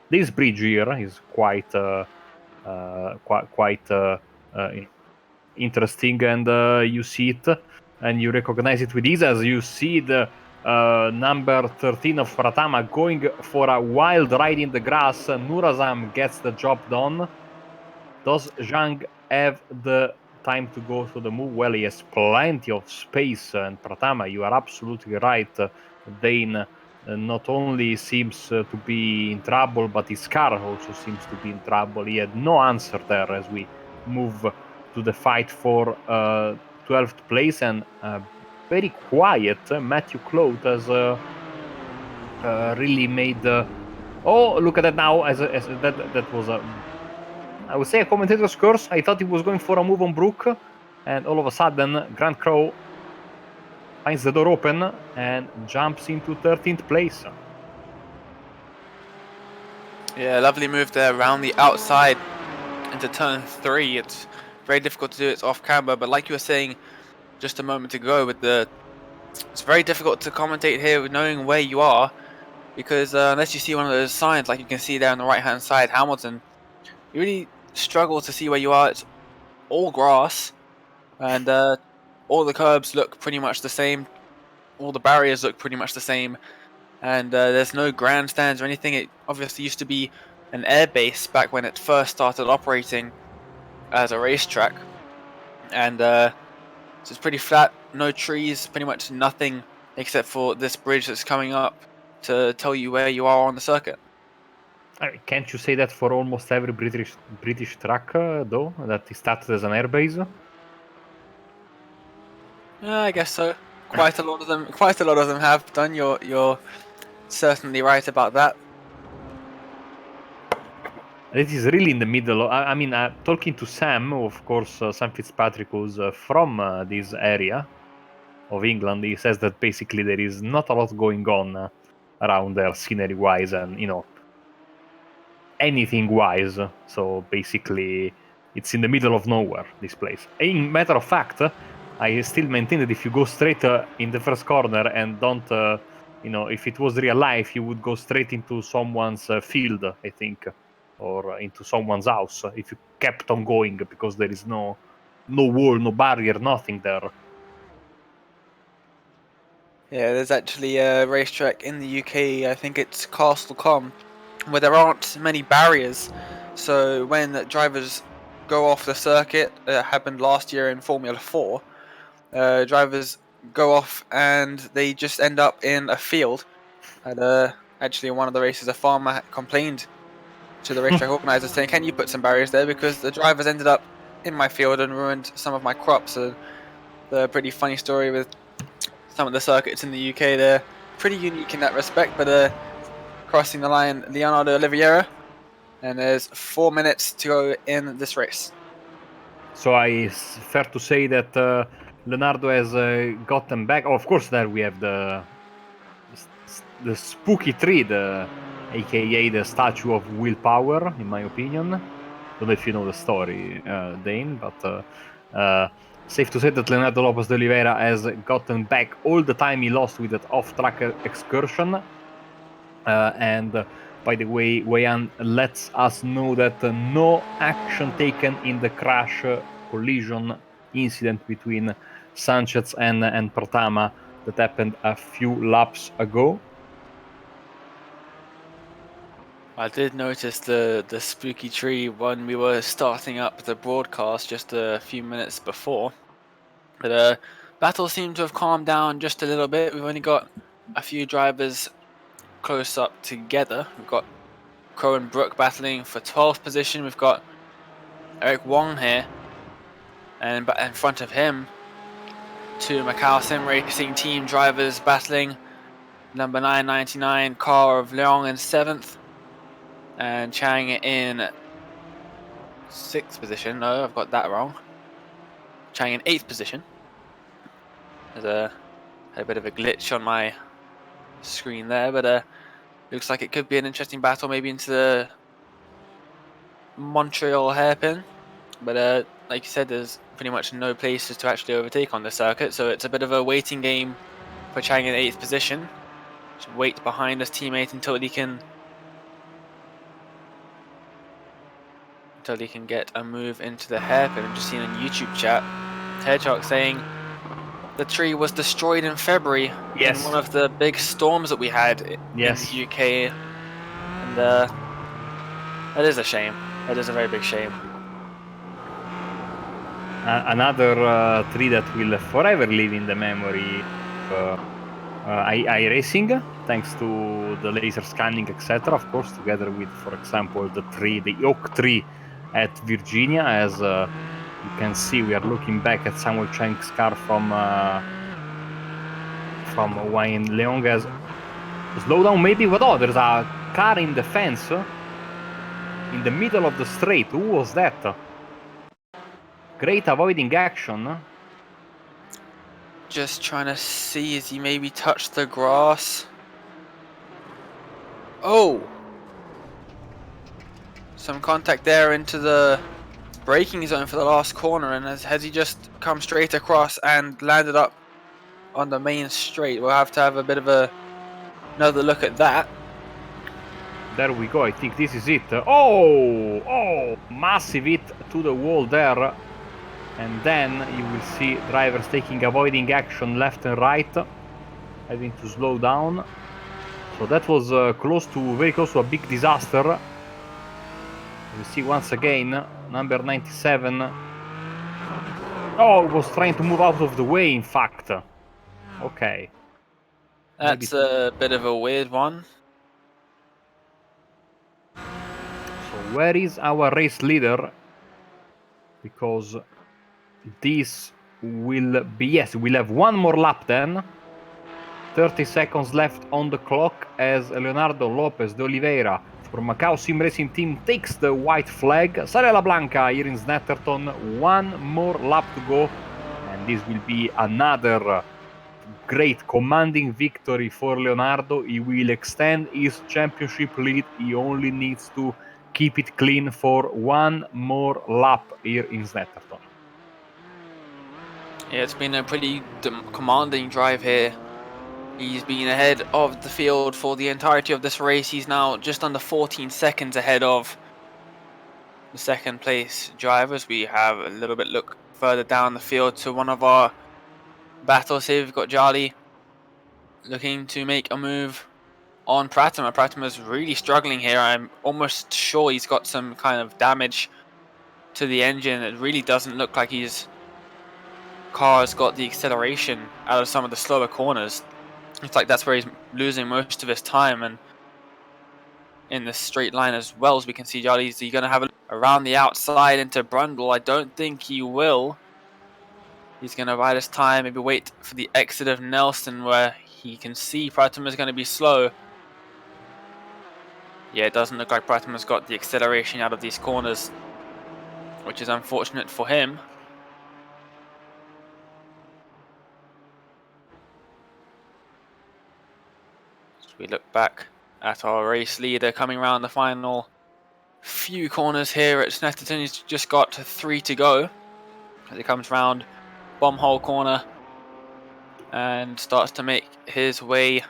This bridge here is quite interesting, and you see it and you recognize it with ease as you see the number 13 of Pratama going for a wild ride in the grass. Nurazam gets the job done. Does Zhang have the time to go through the move? Well, he has plenty of space, and Pratama, you are absolutely right. Dane not only seems to be in trouble, but his car also seems to be in trouble. He had no answer there as we move to the fight for 12th place, and very quiet Matthew Clout has really made. Oh, look at that now! As that was a, I would say, a commentator's curse. I thought he was going for a move on Brook, and all of a sudden, Grant Crow finds the door open and jumps into 13th place. Yeah, lovely move there around the outside into turn 3. It's very difficult to do it off camera, but like you were saying just a moment ago, it's very difficult to commentate here with knowing where you are, because unless you see one of those signs like you can see there on the right hand side, Hamilton, you really struggle to see where you are. It's all grass, and all the curbs look pretty much the same, all the barriers look pretty much the same, and there's no grandstands or anything. It obviously used to be an air base back when it first started operating as a racetrack, and so it's pretty flat, no trees, pretty much nothing except for this bridge that's coming up to tell you where you are on the circuit. Can't you say that for almost every British track, though, that is started as an airbase? Yeah, I guess so. Quite a lot of them have done. You're certainly right about that. It is really in the middle. I mean, talking to Sam, of course, Sam Fitzpatrick, who's from this area of England, he says that basically there is not a lot going on around there, scenery-wise, and anything-wise. So basically, it's in the middle of nowhere. This place. In matter of fact, I still maintain that if you go straight in the first corner and don't, if it was real life, you would go straight into someone's field, I think, or into someone's house if you kept on going because there is no wall, no barrier, nothing there. Yeah, there's actually a racetrack in the UK, I think it's Castlecombe, where there aren't many barriers. So when drivers go off the circuit, it happened last year in Formula 4, drivers go off and they just end up in a field. And actually, in one of the races, a farmer complained to the racetrack organizer saying, "Can you put some barriers there? Because the drivers ended up in my field and ruined some of my crops." So the pretty funny story with some of the circuits in the UK. They're pretty unique in that respect, but crossing the line, Leonardo Oliveira, and there's 4 minutes to go in this race. So it's fair to say that Leonardo has gotten back. Oh, of course, there we have the spooky tree, aka the statue of willpower, in my opinion. Don't know if you know the story, Dane, but safe to say that Leonardo Lopez de Oliveira has gotten back all the time he lost with that off-track excursion. And by the way, Wayan lets us know that no action taken in the crash collision incident between Sanchez and Pratama that happened a few laps ago. I did notice the spooky tree when we were starting up the broadcast just a few minutes before. But battle seemed to have calmed down just a little bit. We've only got a few drivers close up together. We've got Crow and Brook battling for 12th position. We've got Eric Wong here, and in front of him, two Macau Sim Racing team drivers battling. Number 999, Car of Leong in 7th, and Chang in 6th position. No, I've got that wrong. Chang in 8th position. There's a bit of a glitch on my screen there, but looks like it could be an interesting battle, maybe into the Montreal hairpin. But like you said, there's pretty much no places to actually overtake on the circuit, so it's a bit of a waiting game for Chang in 8th position. Just wait behind his teammate until he can get a move into the hairpin. I'm just seeing on YouTube chat, Hedgehog saying the tree was destroyed in February in one of the big storms that we had in the UK, and that is a shame. That is a very big shame. Another tree that will forever live in the memory of iRacing, thanks to the laser scanning, etc. Of course, together with, for example, the oak tree at Virginia. As you can see, we are looking back at Samuel Chang's car from Wayne Leong as slow down. Maybe what? Oh, there's a car in the fence in the middle of the straight. Who was that? Great avoiding action. Just trying to see, as he maybe touched the grass. Oh! Some contact there into the braking zone for the last corner, and has he just come straight across and landed up on the main straight? We'll have to have a bit of another look at that. There we go. I think this is it. Oh! Massive hit to the wall there. And then you will see drivers taking avoiding action left and right, having to slow down. So that was very close to a big disaster. You see once again, number 97. Oh, was trying to move out of the way, in fact. Okay. That's a bit of a weird one. So where is our race leader? Because this will be... Yes, we'll have one more lap then. 30 seconds left on the clock as Leonardo Lopez de Oliveira for Macau Sim Racing Team takes the white flag. Sarela Blanca here in Snetterton. One more lap to go. And this will be another great commanding victory for Leonardo. He will extend his championship lead. He only needs to keep it clean for one more lap here in Snetterton. Yeah, it's been a pretty commanding drive here. He's been ahead of the field for the entirety of this race. He's now just under 14 seconds ahead of the second place drivers. We have a little bit look further down the field to one of our battles here. We've got Jali looking to make a move on Pratima. Pratima's really struggling here. I'm almost sure he's got some kind of damage to the engine. It really doesn't look like his car's got the acceleration out of some of the slower corners. It's like that's where he's losing most of his time, and in the straight line as well, as we can see Jali, is he going to have it around the outside into Brundle? I don't think he will. He's going to bide his time, maybe wait for the exit of Nelson where he can see Pratima is going to be slow. Yeah, it doesn't look like Pratima's got the acceleration out of these corners, which is unfortunate for him. As we look back at our race leader coming around the final few corners here at Snetterton, he's just got 3 to go as he comes round bomb hole corner and starts to make his way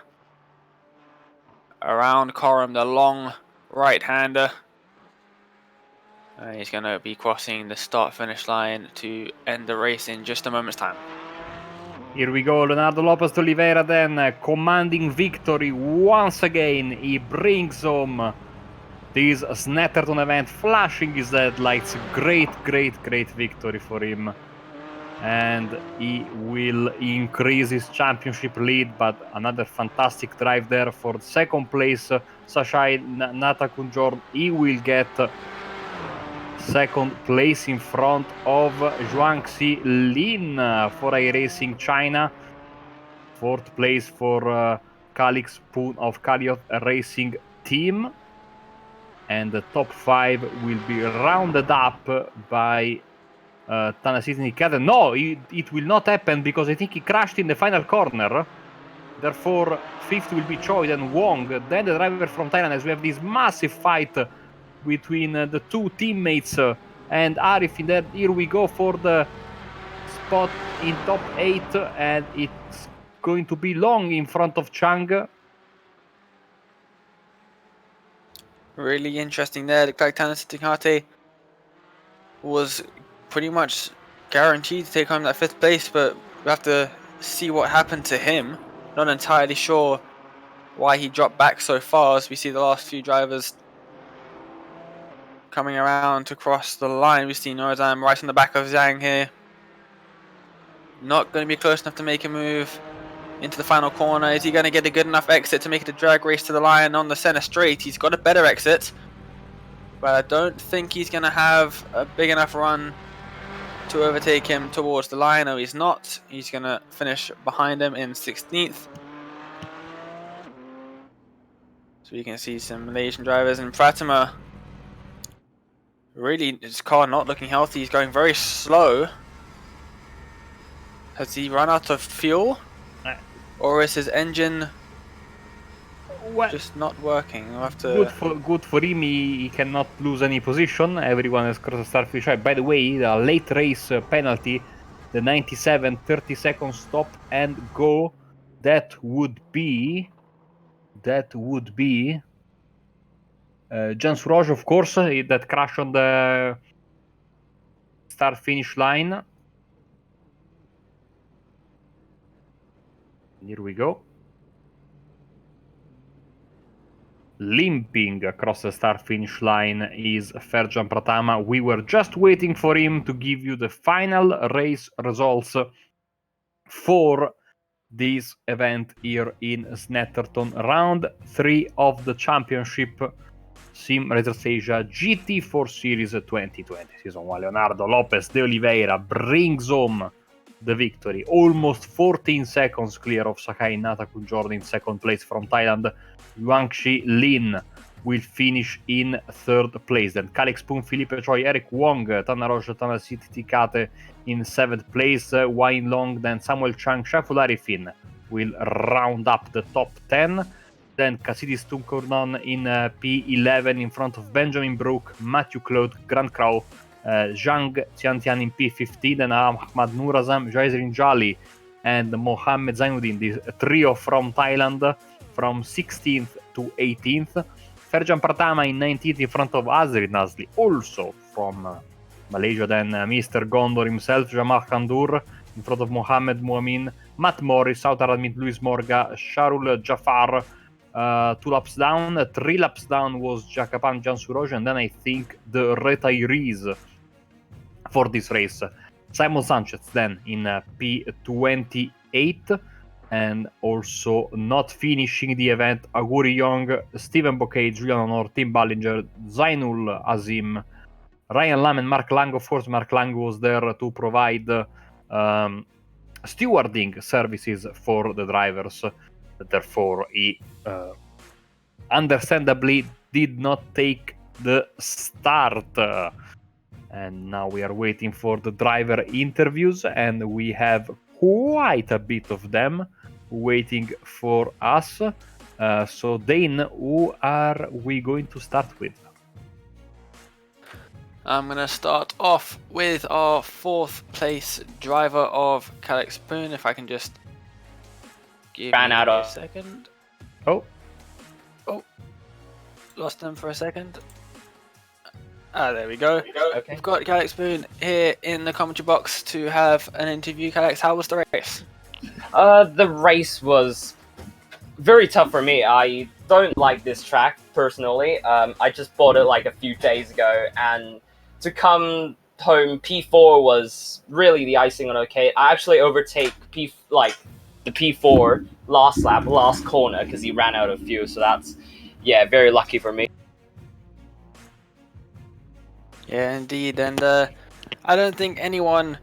around Coram, the long right-hander. He's going to be crossing the start-finish line to end the race in just a moment's time. Here we go, Leonardo Lopez de Oliveira then, commanding victory once again. He brings home this Snetterton event, flashing his headlights. Great victory for him. And he will increase his championship lead, but another fantastic drive there for second place. Sashai Natakunjorn, he will get second place in front of Zhuangxi Lin for iRacing China. Fourth place for Calix Poon of Kaliot Racing Team. And the top 5 will be rounded up by Tanasiti Nikada. No, it will not happen because I think he crashed in the final corner. Therefore, 5th will be Choi, then Wong, then the driver from Thailand, as we have this massive fight between the two teammates and Arif. In that, here we go for the spot in top 8, and it's going to be long in front of Chang. Really interesting there. Looked like Tanasiti Nikate was pretty much guaranteed to take home that 5th place, but we have to see what happened to him. Not entirely sure why he dropped back so far, as we see the last few drivers coming around to cross the line. We see Norazam right on the back of Zhang here. Not going to be close enough to make a move into the final corner. Is he going to get a good enough exit to make it a drag race to the line on the center straight? He's got a better exit, but I don't think he's going to have a big enough run to overtake him towards the line. No, he's not. He's going to finish behind him in 16th. So you can see some Malaysian drivers, and Pratima, really, his car not looking healthy. He's going very slow. Has he run out of fuel? Or is his engine just not working? We'll have to... Good for him. He cannot lose any position. Everyone has crossed the start finish line. By the way, the late race penalty, the 97 30 second stop and go, that would be Jan Suraj, of course, that crashed on the start finish line. Here we go. Limping across the start finish line is Ferjan Pratama. We were just waiting for him to give you the final race results for this event here in Snetterton. Round 3 of the championship Sim Racers Asia GT4 Series 2020 Season 1. Leonardo Lopez de Oliveira brings home the victory, almost 14 seconds clear of Sakai Natakun Jordan in second place from Thailand. Yuangxi Lin will finish in third place. Then Kalex Spoon, Philippe Choi, Eric Wong, Tanarosh, Tanasiti Tikate in seventh place. Wayne Long, then Samuel Chang, Shafulari Finn will round up the top 10. Then Casidis Tunkurnon in P11 in front of Benjamin Brook, Matthew Claude, Grant Crow, Zhang Tiantian in P15, then Ahmad Nurazam, Jairin Jali, and Mohammed Zainuddin, the trio from Thailand, from 16th to 18th. Ferjan Pratama in 19th in front of Azri Nazli, also from Malaysia. Then Mr. Gondor himself, Jamal Khandur, in front of Mohammed Muamin, Matt Morris, South Aramid, Luis Morga, Sharul Jafar. 2 laps down, 3 laps down was Jakapan Jansuroj, and then I think the retirees for this race. Simon Sanchez then in P28, and also not finishing the event, Aguri Young, Stephen Bouquet, Julian Honor, Tim Ballinger, Zainul Azim, Ryan Lam, and Mark Lang. Of course, Mark Lang was there to provide stewarding services for the drivers. Therefore, he understandably did not take the start. And now we are waiting for the driver interviews, and we have quite a bit of them waiting for us. So Dane, who are we going to start with? I'm going to start off with our 4th place driver of Kalex Spoon. If I can just give Ran me out a of- second. Oh, Lost him for a second. There we go. Okay. We've got Kalex Spoon here in the commentary box to have an interview. Kalex, how was the race? The race was very tough for me. I don't like this track personally. I just bought it like a few days ago, and to come home P4 was really the icing on the cake. I actually overtake the P4 last lap, last corner, because he ran out of fuel. So that's very lucky for me. Yeah, indeed. And I don't think anyone,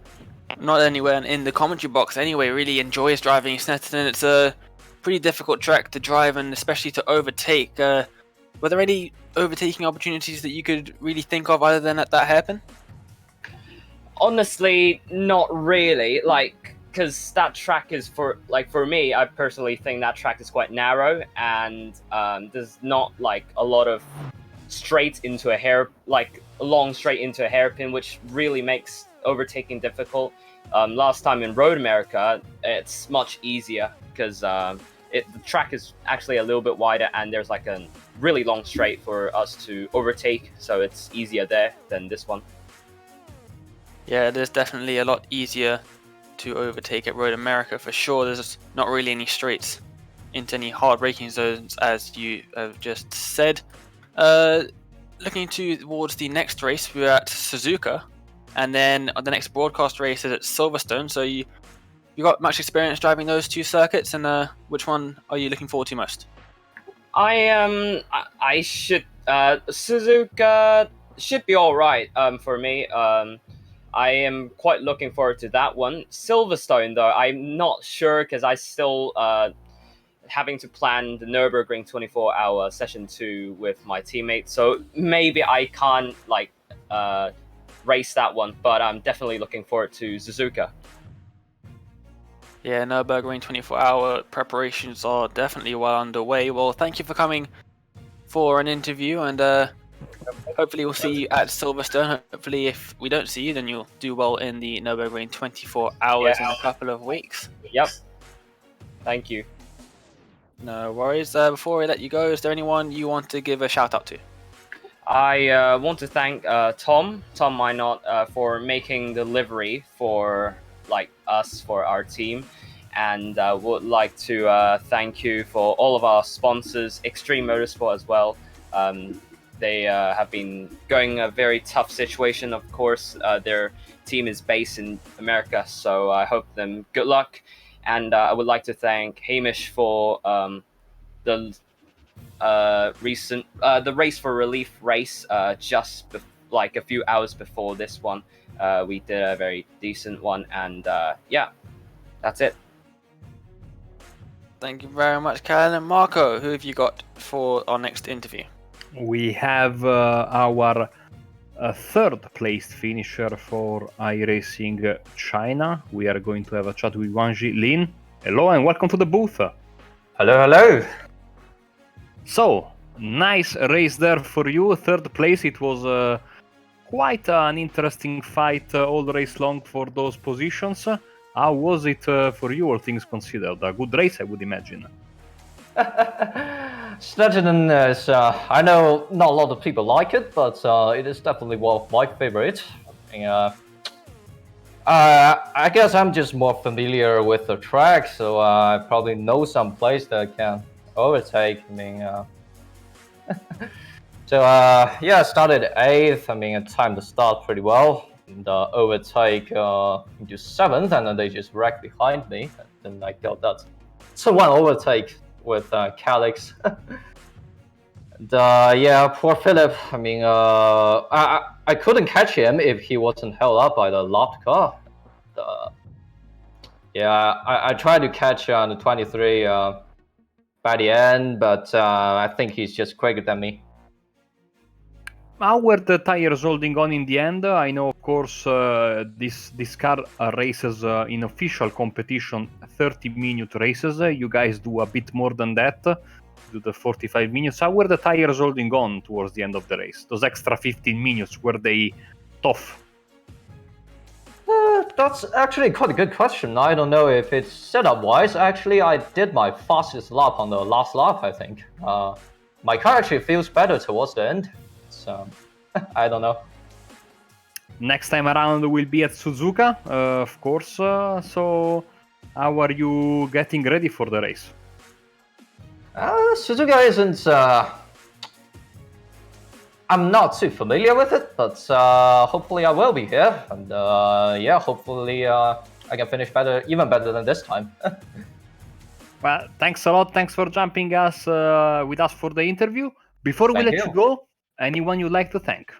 not anywhere in the commentary box anyway, really enjoys driving Snetterton. It's a pretty difficult track to drive, and especially to overtake. Were there any overtaking opportunities that you could really think of other than at that hairpin? Honestly, not really. Because that track is for me, I personally think that track is quite narrow, and there's not a lot of straight into a long straight into a hairpin, which really makes overtaking difficult. Last time in Road America, it's much easier because the track is actually a little bit wider, and there's a really long straight for us to overtake, so it's easier there than this one. Yeah, it is definitely a lot easier to overtake at Road America for sure. There's not really any straights into any hard braking zones, as you have just said. Looking towards the next race, we're at Suzuka, and then the next broadcast race is at Silverstone. So you got much experience driving those two circuits, and which one are you looking forward to most? I should Suzuka should be all right for me. I am quite looking forward to that one. Silverstone, though, I'm not sure because I still having to plan the Nürburgring 24-hour session 2 with my teammates, so maybe I can't race that one, but I'm definitely looking forward to Suzuka. Yeah, Nürburgring 24-hour preparations are definitely well underway. Well, thank you for coming for an interview, and hopefully we'll see you at Silverstone. Hopefully if we don't see you, then you'll do well in the Nürburgring 24 hours in a couple of weeks. Yep. Thank you. No worries. Before we let you go, is there anyone you want to give a shout out to? I want to thank Tom Minot for making the livery for us, for our team, and would like to thank you for all of our sponsors, Extreme Motorsport as well. They have been going a very tough situation. Of course, their team is based in America, so I hope them good luck And I would like to thank Hamish for the recent the race for relief race like a few hours before this one. We did a very decent one, and yeah, that's it. Thank you very much, Kyle. And Marco, who have you got for our next interview? We have our third placed finisher for iRacing China. We are going to have a chat with Wangji Lin. Hello and welcome to the booth. Hello. So, nice race there for you. Third place. It was quite an interesting fight all race long for those positions. How was it for you, all things considered? A good race, I would imagine. Snetterton is, I know not a lot of people like it, but it is definitely one of my favorites. I guess I'm just more familiar with the track, so I probably know some place that can overtake. So yeah, I started 8th. I timed the start pretty well. And overtake into 7th, and then they just wrecked behind me. And I got that. So one overtake with Calix. And yeah, poor Philip. I couldn't catch him if he wasn't held up by the locked car. Yeah, I tried to catch on the 23 by the end, but I think he's just quicker than me. How were the tires holding on in the end? I know, of course, this car races in official competition 30-minute races. You guys do a bit more than that, do the 45 minutes. How were the tires holding on towards the end of the race? Those extra 15 minutes, were they tough? That's actually quite a good question. I don't know if it's setup-wise. Actually, I did my fastest lap on the last lap, I think. My car actually feels better towards the end. So, I don't know. Next time around we'll be at Suzuka, of course. So, how are you getting ready for the race? Suzuka isn't... I'm not too familiar with it, but hopefully I will be here. And yeah, hopefully I can finish even better than this time. Well, thanks a lot. Thanks for jumping with us for the interview. Before we let you go, anyone you'd like to thank?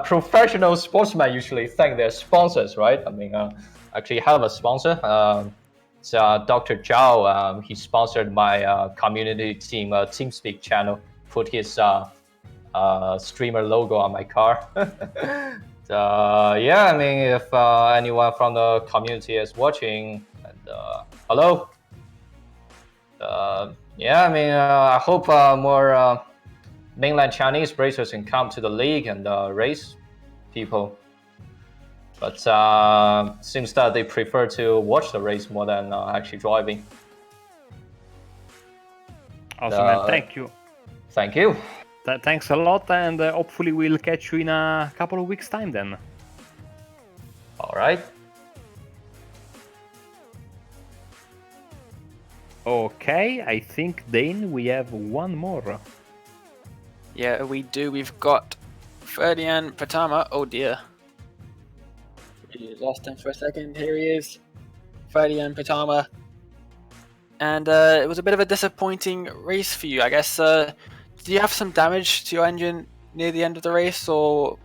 Professional sportsmen usually thank their sponsors, right? Actually have a sponsor. It's Dr. Zhao. He sponsored my community team TeamSpeak channel. Put his streamer logo on my car. Yeah, if anyone from the community is watching, and hello. Yeah, I hope more mainland Chinese racers can come to the league and race people. But seems that they prefer to watch the race more than actually driving. Awesome, man. Thank you. Thank you. Thanks a lot, and hopefully we'll catch you in a couple of weeks' time then. All right. Okay, I think, Dane, we have one more. Yeah, we do. We've got Ferdinand Patama. Oh dear. We lost him for a second. Here he is. Ferdinand Patama. And it was a bit of a disappointing race for you, I guess. Did you have some damage to your engine near the end of the race, or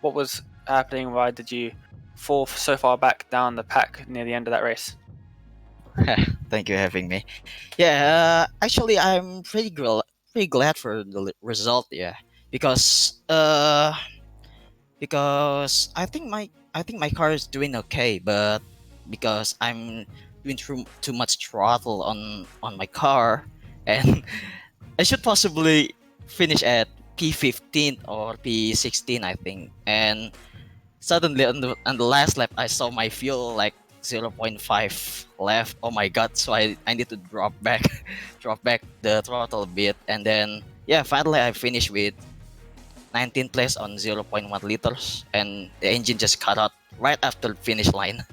what was happening? Why did you fall so far back down the pack near the end of that race? Thank you for having me. Yeah, actually, I'm pretty glad for the result. Yeah, because I think my car is doing okay, but because I'm doing too much throttle on my car, and I should possibly finish at P15 or P16, I think. And suddenly on the last lap, I saw my fuel like 0.5 left. Oh my god! So I need to drop back the throttle a bit, and then yeah, finally I finished with 19th place on 0.1 liters, and the engine just cut out right after the finish line.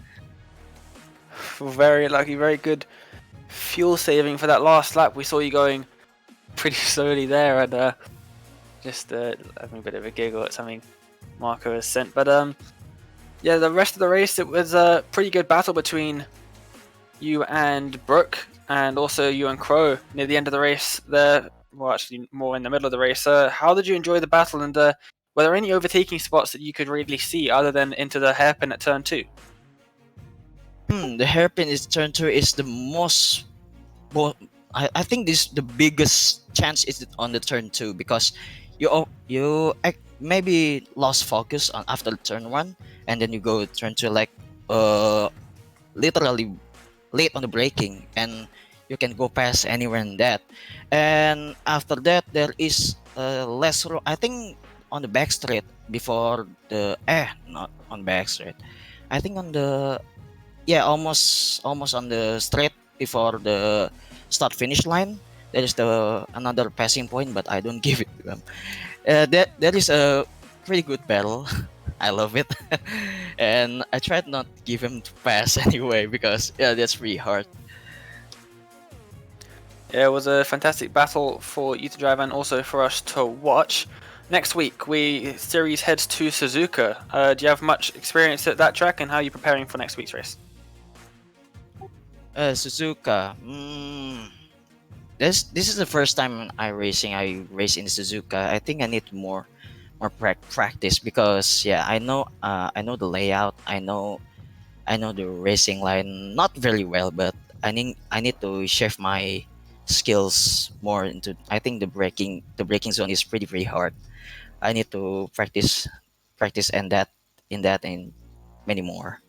Very lucky, very good fuel saving for that last lap. We saw you going pretty slowly there, and just having a bit of a giggle at something Marco has sent. But Yeah, the rest of the race, it was a pretty good battle between you and Brooke, and also you and Crow near the end of the race. Well, actually, more in the middle of the race. How did you enjoy the battle, and were there any overtaking spots that you could really see other than into the hairpin at turn 2? The hairpin is turn 2 is the most. Well, I think this the biggest chance is on the turn 2 because maybe lost focus on after the turn 1, and then you go turn 2 like literally late on the braking, and you can go past anywhere in that. And after that there is less I think on the back straight before the not on back straight, I think on the almost on the straight before the start finish line. There is the another passing point, but I don't give it to them. There is a pretty good battle. I love it, and I tried not to give him to pass anyway because that's pretty hard. Yeah, it was a fantastic battle for you to drive and also for us to watch. Next week, series heads to Suzuka. Do you have much experience at that track, and how are you preparing for next week's race? Suzuka. This is the first time I race in Suzuka. I think I need more practice because I know the layout. I know the racing line not very well, but I need to shift my skills more into. I think the braking zone is pretty hard. I need to practice and many more.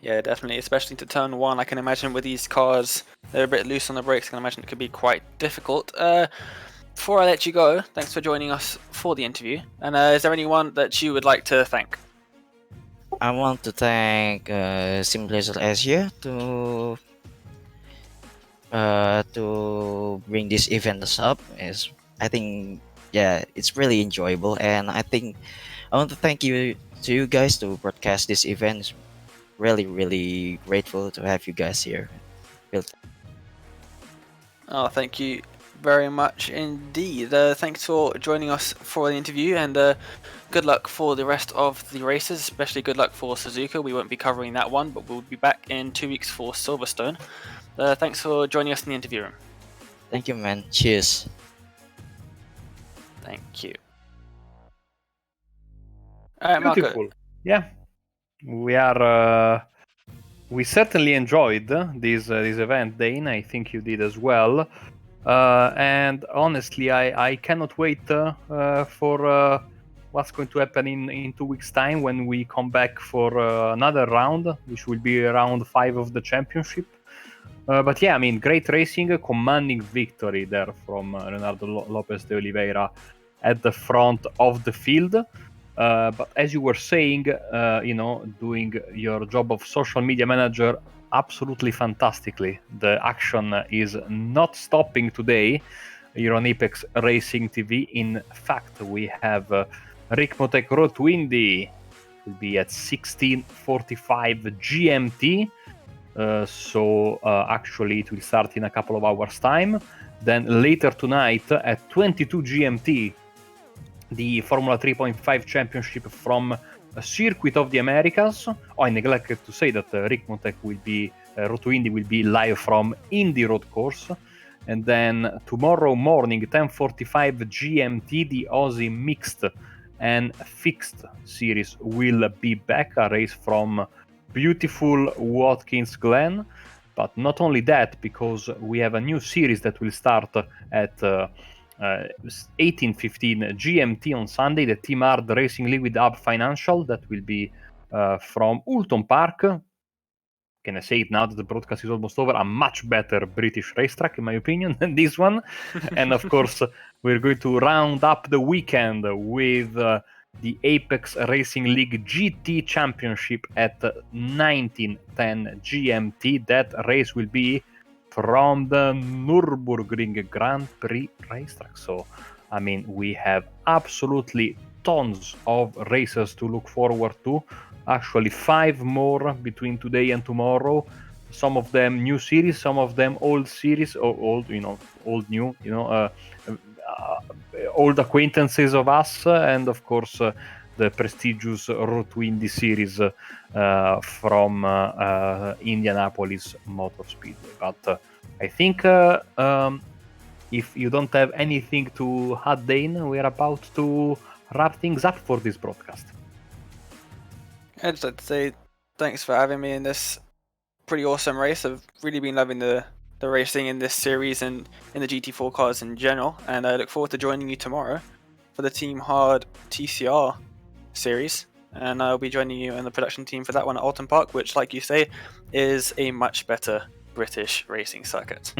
Yeah, definitely, especially to turn 1. I can imagine with these cars, they're a bit loose on the brakes. I can imagine it could be quite difficult. Before I let you go, thanks for joining us for the interview. And is there anyone that you would like to thank? I want to thank Simulator Asia to bring this event up. I think it's really enjoyable, and I think I want to thank you guys to broadcast this event. It's really grateful to have you guys here. Oh, thank you very much indeed. Thanks for joining us for the interview, and good luck for the rest of the races, especially good luck for Suzuka. We won't be covering that one, but we'll be back in 2 weeks for Silverstone. Thanks for joining us in the interview room. Thank you, man. Cheers. Thank you. All right, Marco. Beautiful. Yeah, we certainly enjoyed this event, Dane. I think you did as well. And honestly, I cannot wait for what's going to happen in 2 weeks' time when we come back for another round, which will be round 5 of the championship. But yeah, I mean, great racing, commanding victory there from Leonardo Lopez de Oliveira at the front of the field. But as you were saying, doing your job of social media manager absolutely fantastically. The action is not stopping today. You're on Apex Racing TV. In fact, we have Rick Motek Road to Indy. Will be at 16:45 GMT. So actually it will start in a couple of hours time. Then later tonight at 22 GMT, the Formula 3.5 Championship from Circuit of the Americas. Oh, I neglected to say that Rick Motek will be, Road to Indy will be live from Indy Road Course. And then tomorrow morning, 10:45 GMT, the Aussie Mixed and Fixed Series will be back, a race from beautiful Watkins Glen. But not only that, because we have a new series that will start at 18:15 GMT on Sunday, the Team Hard Racing League with Hub Financial, that will be from Oulton Park. Can I say it now that the broadcast is almost over? A much better British racetrack, in my opinion, than this one. And of course, we're going to round up the weekend with the Apex Racing League GT Championship at 19:10 GMT. That race will be from the Nürburgring Grand Prix racetrack. So, I mean, we have absolutely tons of races to look forward to. Actually, 5 more between today and tomorrow. Some of them new series, some of them old series, or old new, old acquaintances of us, and of course the prestigious Road to Indy series from Indianapolis Motor Speedway. But I think if you don't have anything to add, Dane, we're about to wrap things up for this broadcast. I'd just like to say thanks for having me in this pretty awesome race. I've really been loving the racing in this series and in the GT4 cars in general, and I look forward to joining you tomorrow for the Team Hard TCR series, and I'll be joining you in the production team for that one at Alton Park, which, like you say, is a much better British racing circuit.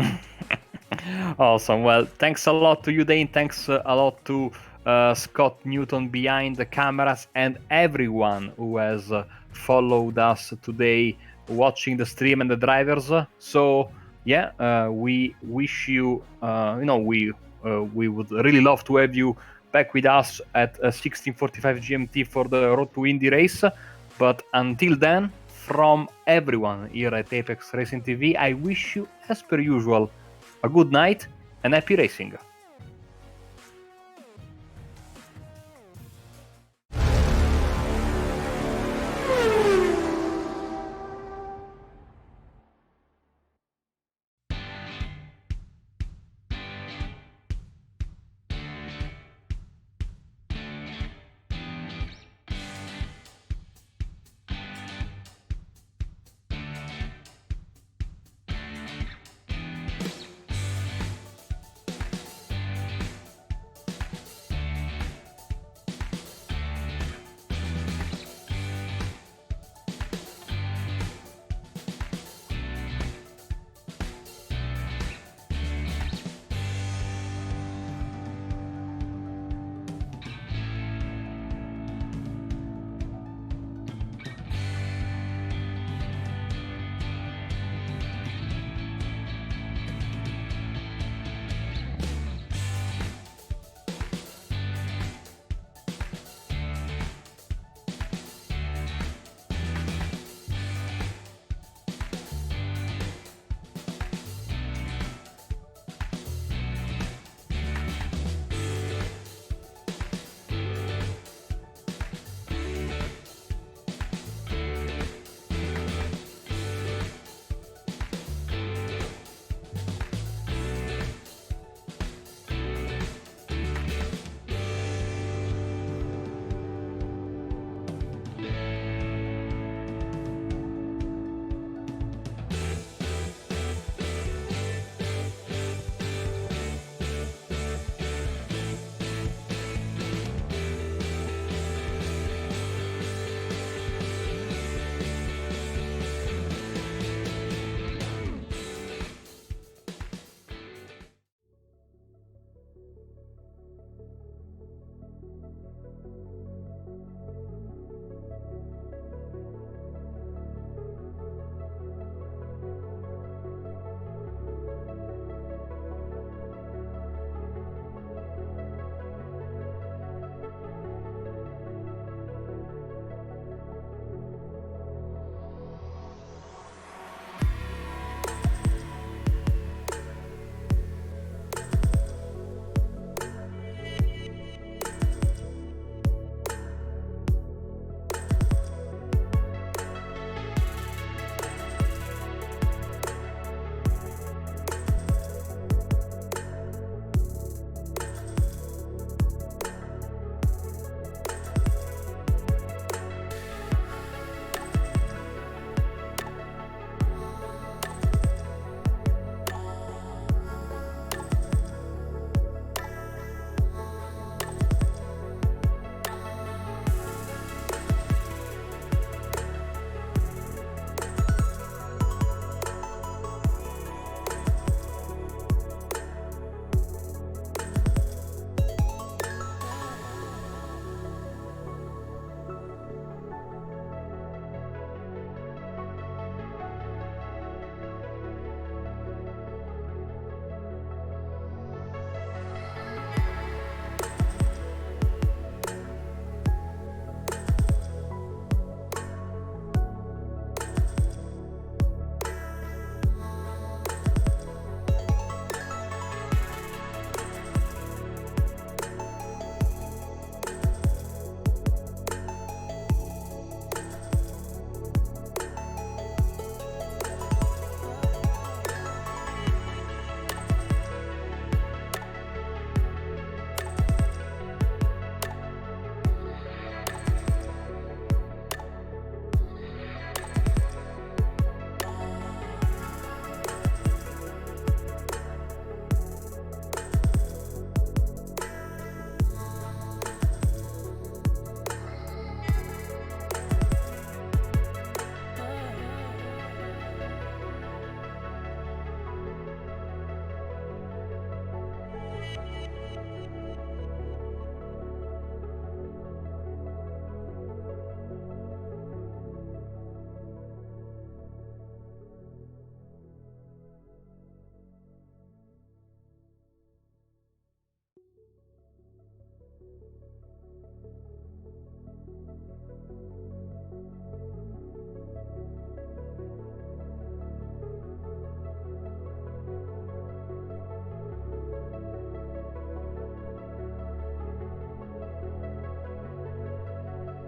Awesome. Well, thanks a lot to you, Dane. Thanks a lot to Scott Newton behind the cameras and everyone who has followed us today watching the stream and the drivers. So yeah, we wish you, we would really love to have you back with us at 16:45 GMT for the Road to Indy race. But until then, from everyone here at Apex Racing TV, I wish you, as per usual, a good night and happy racing.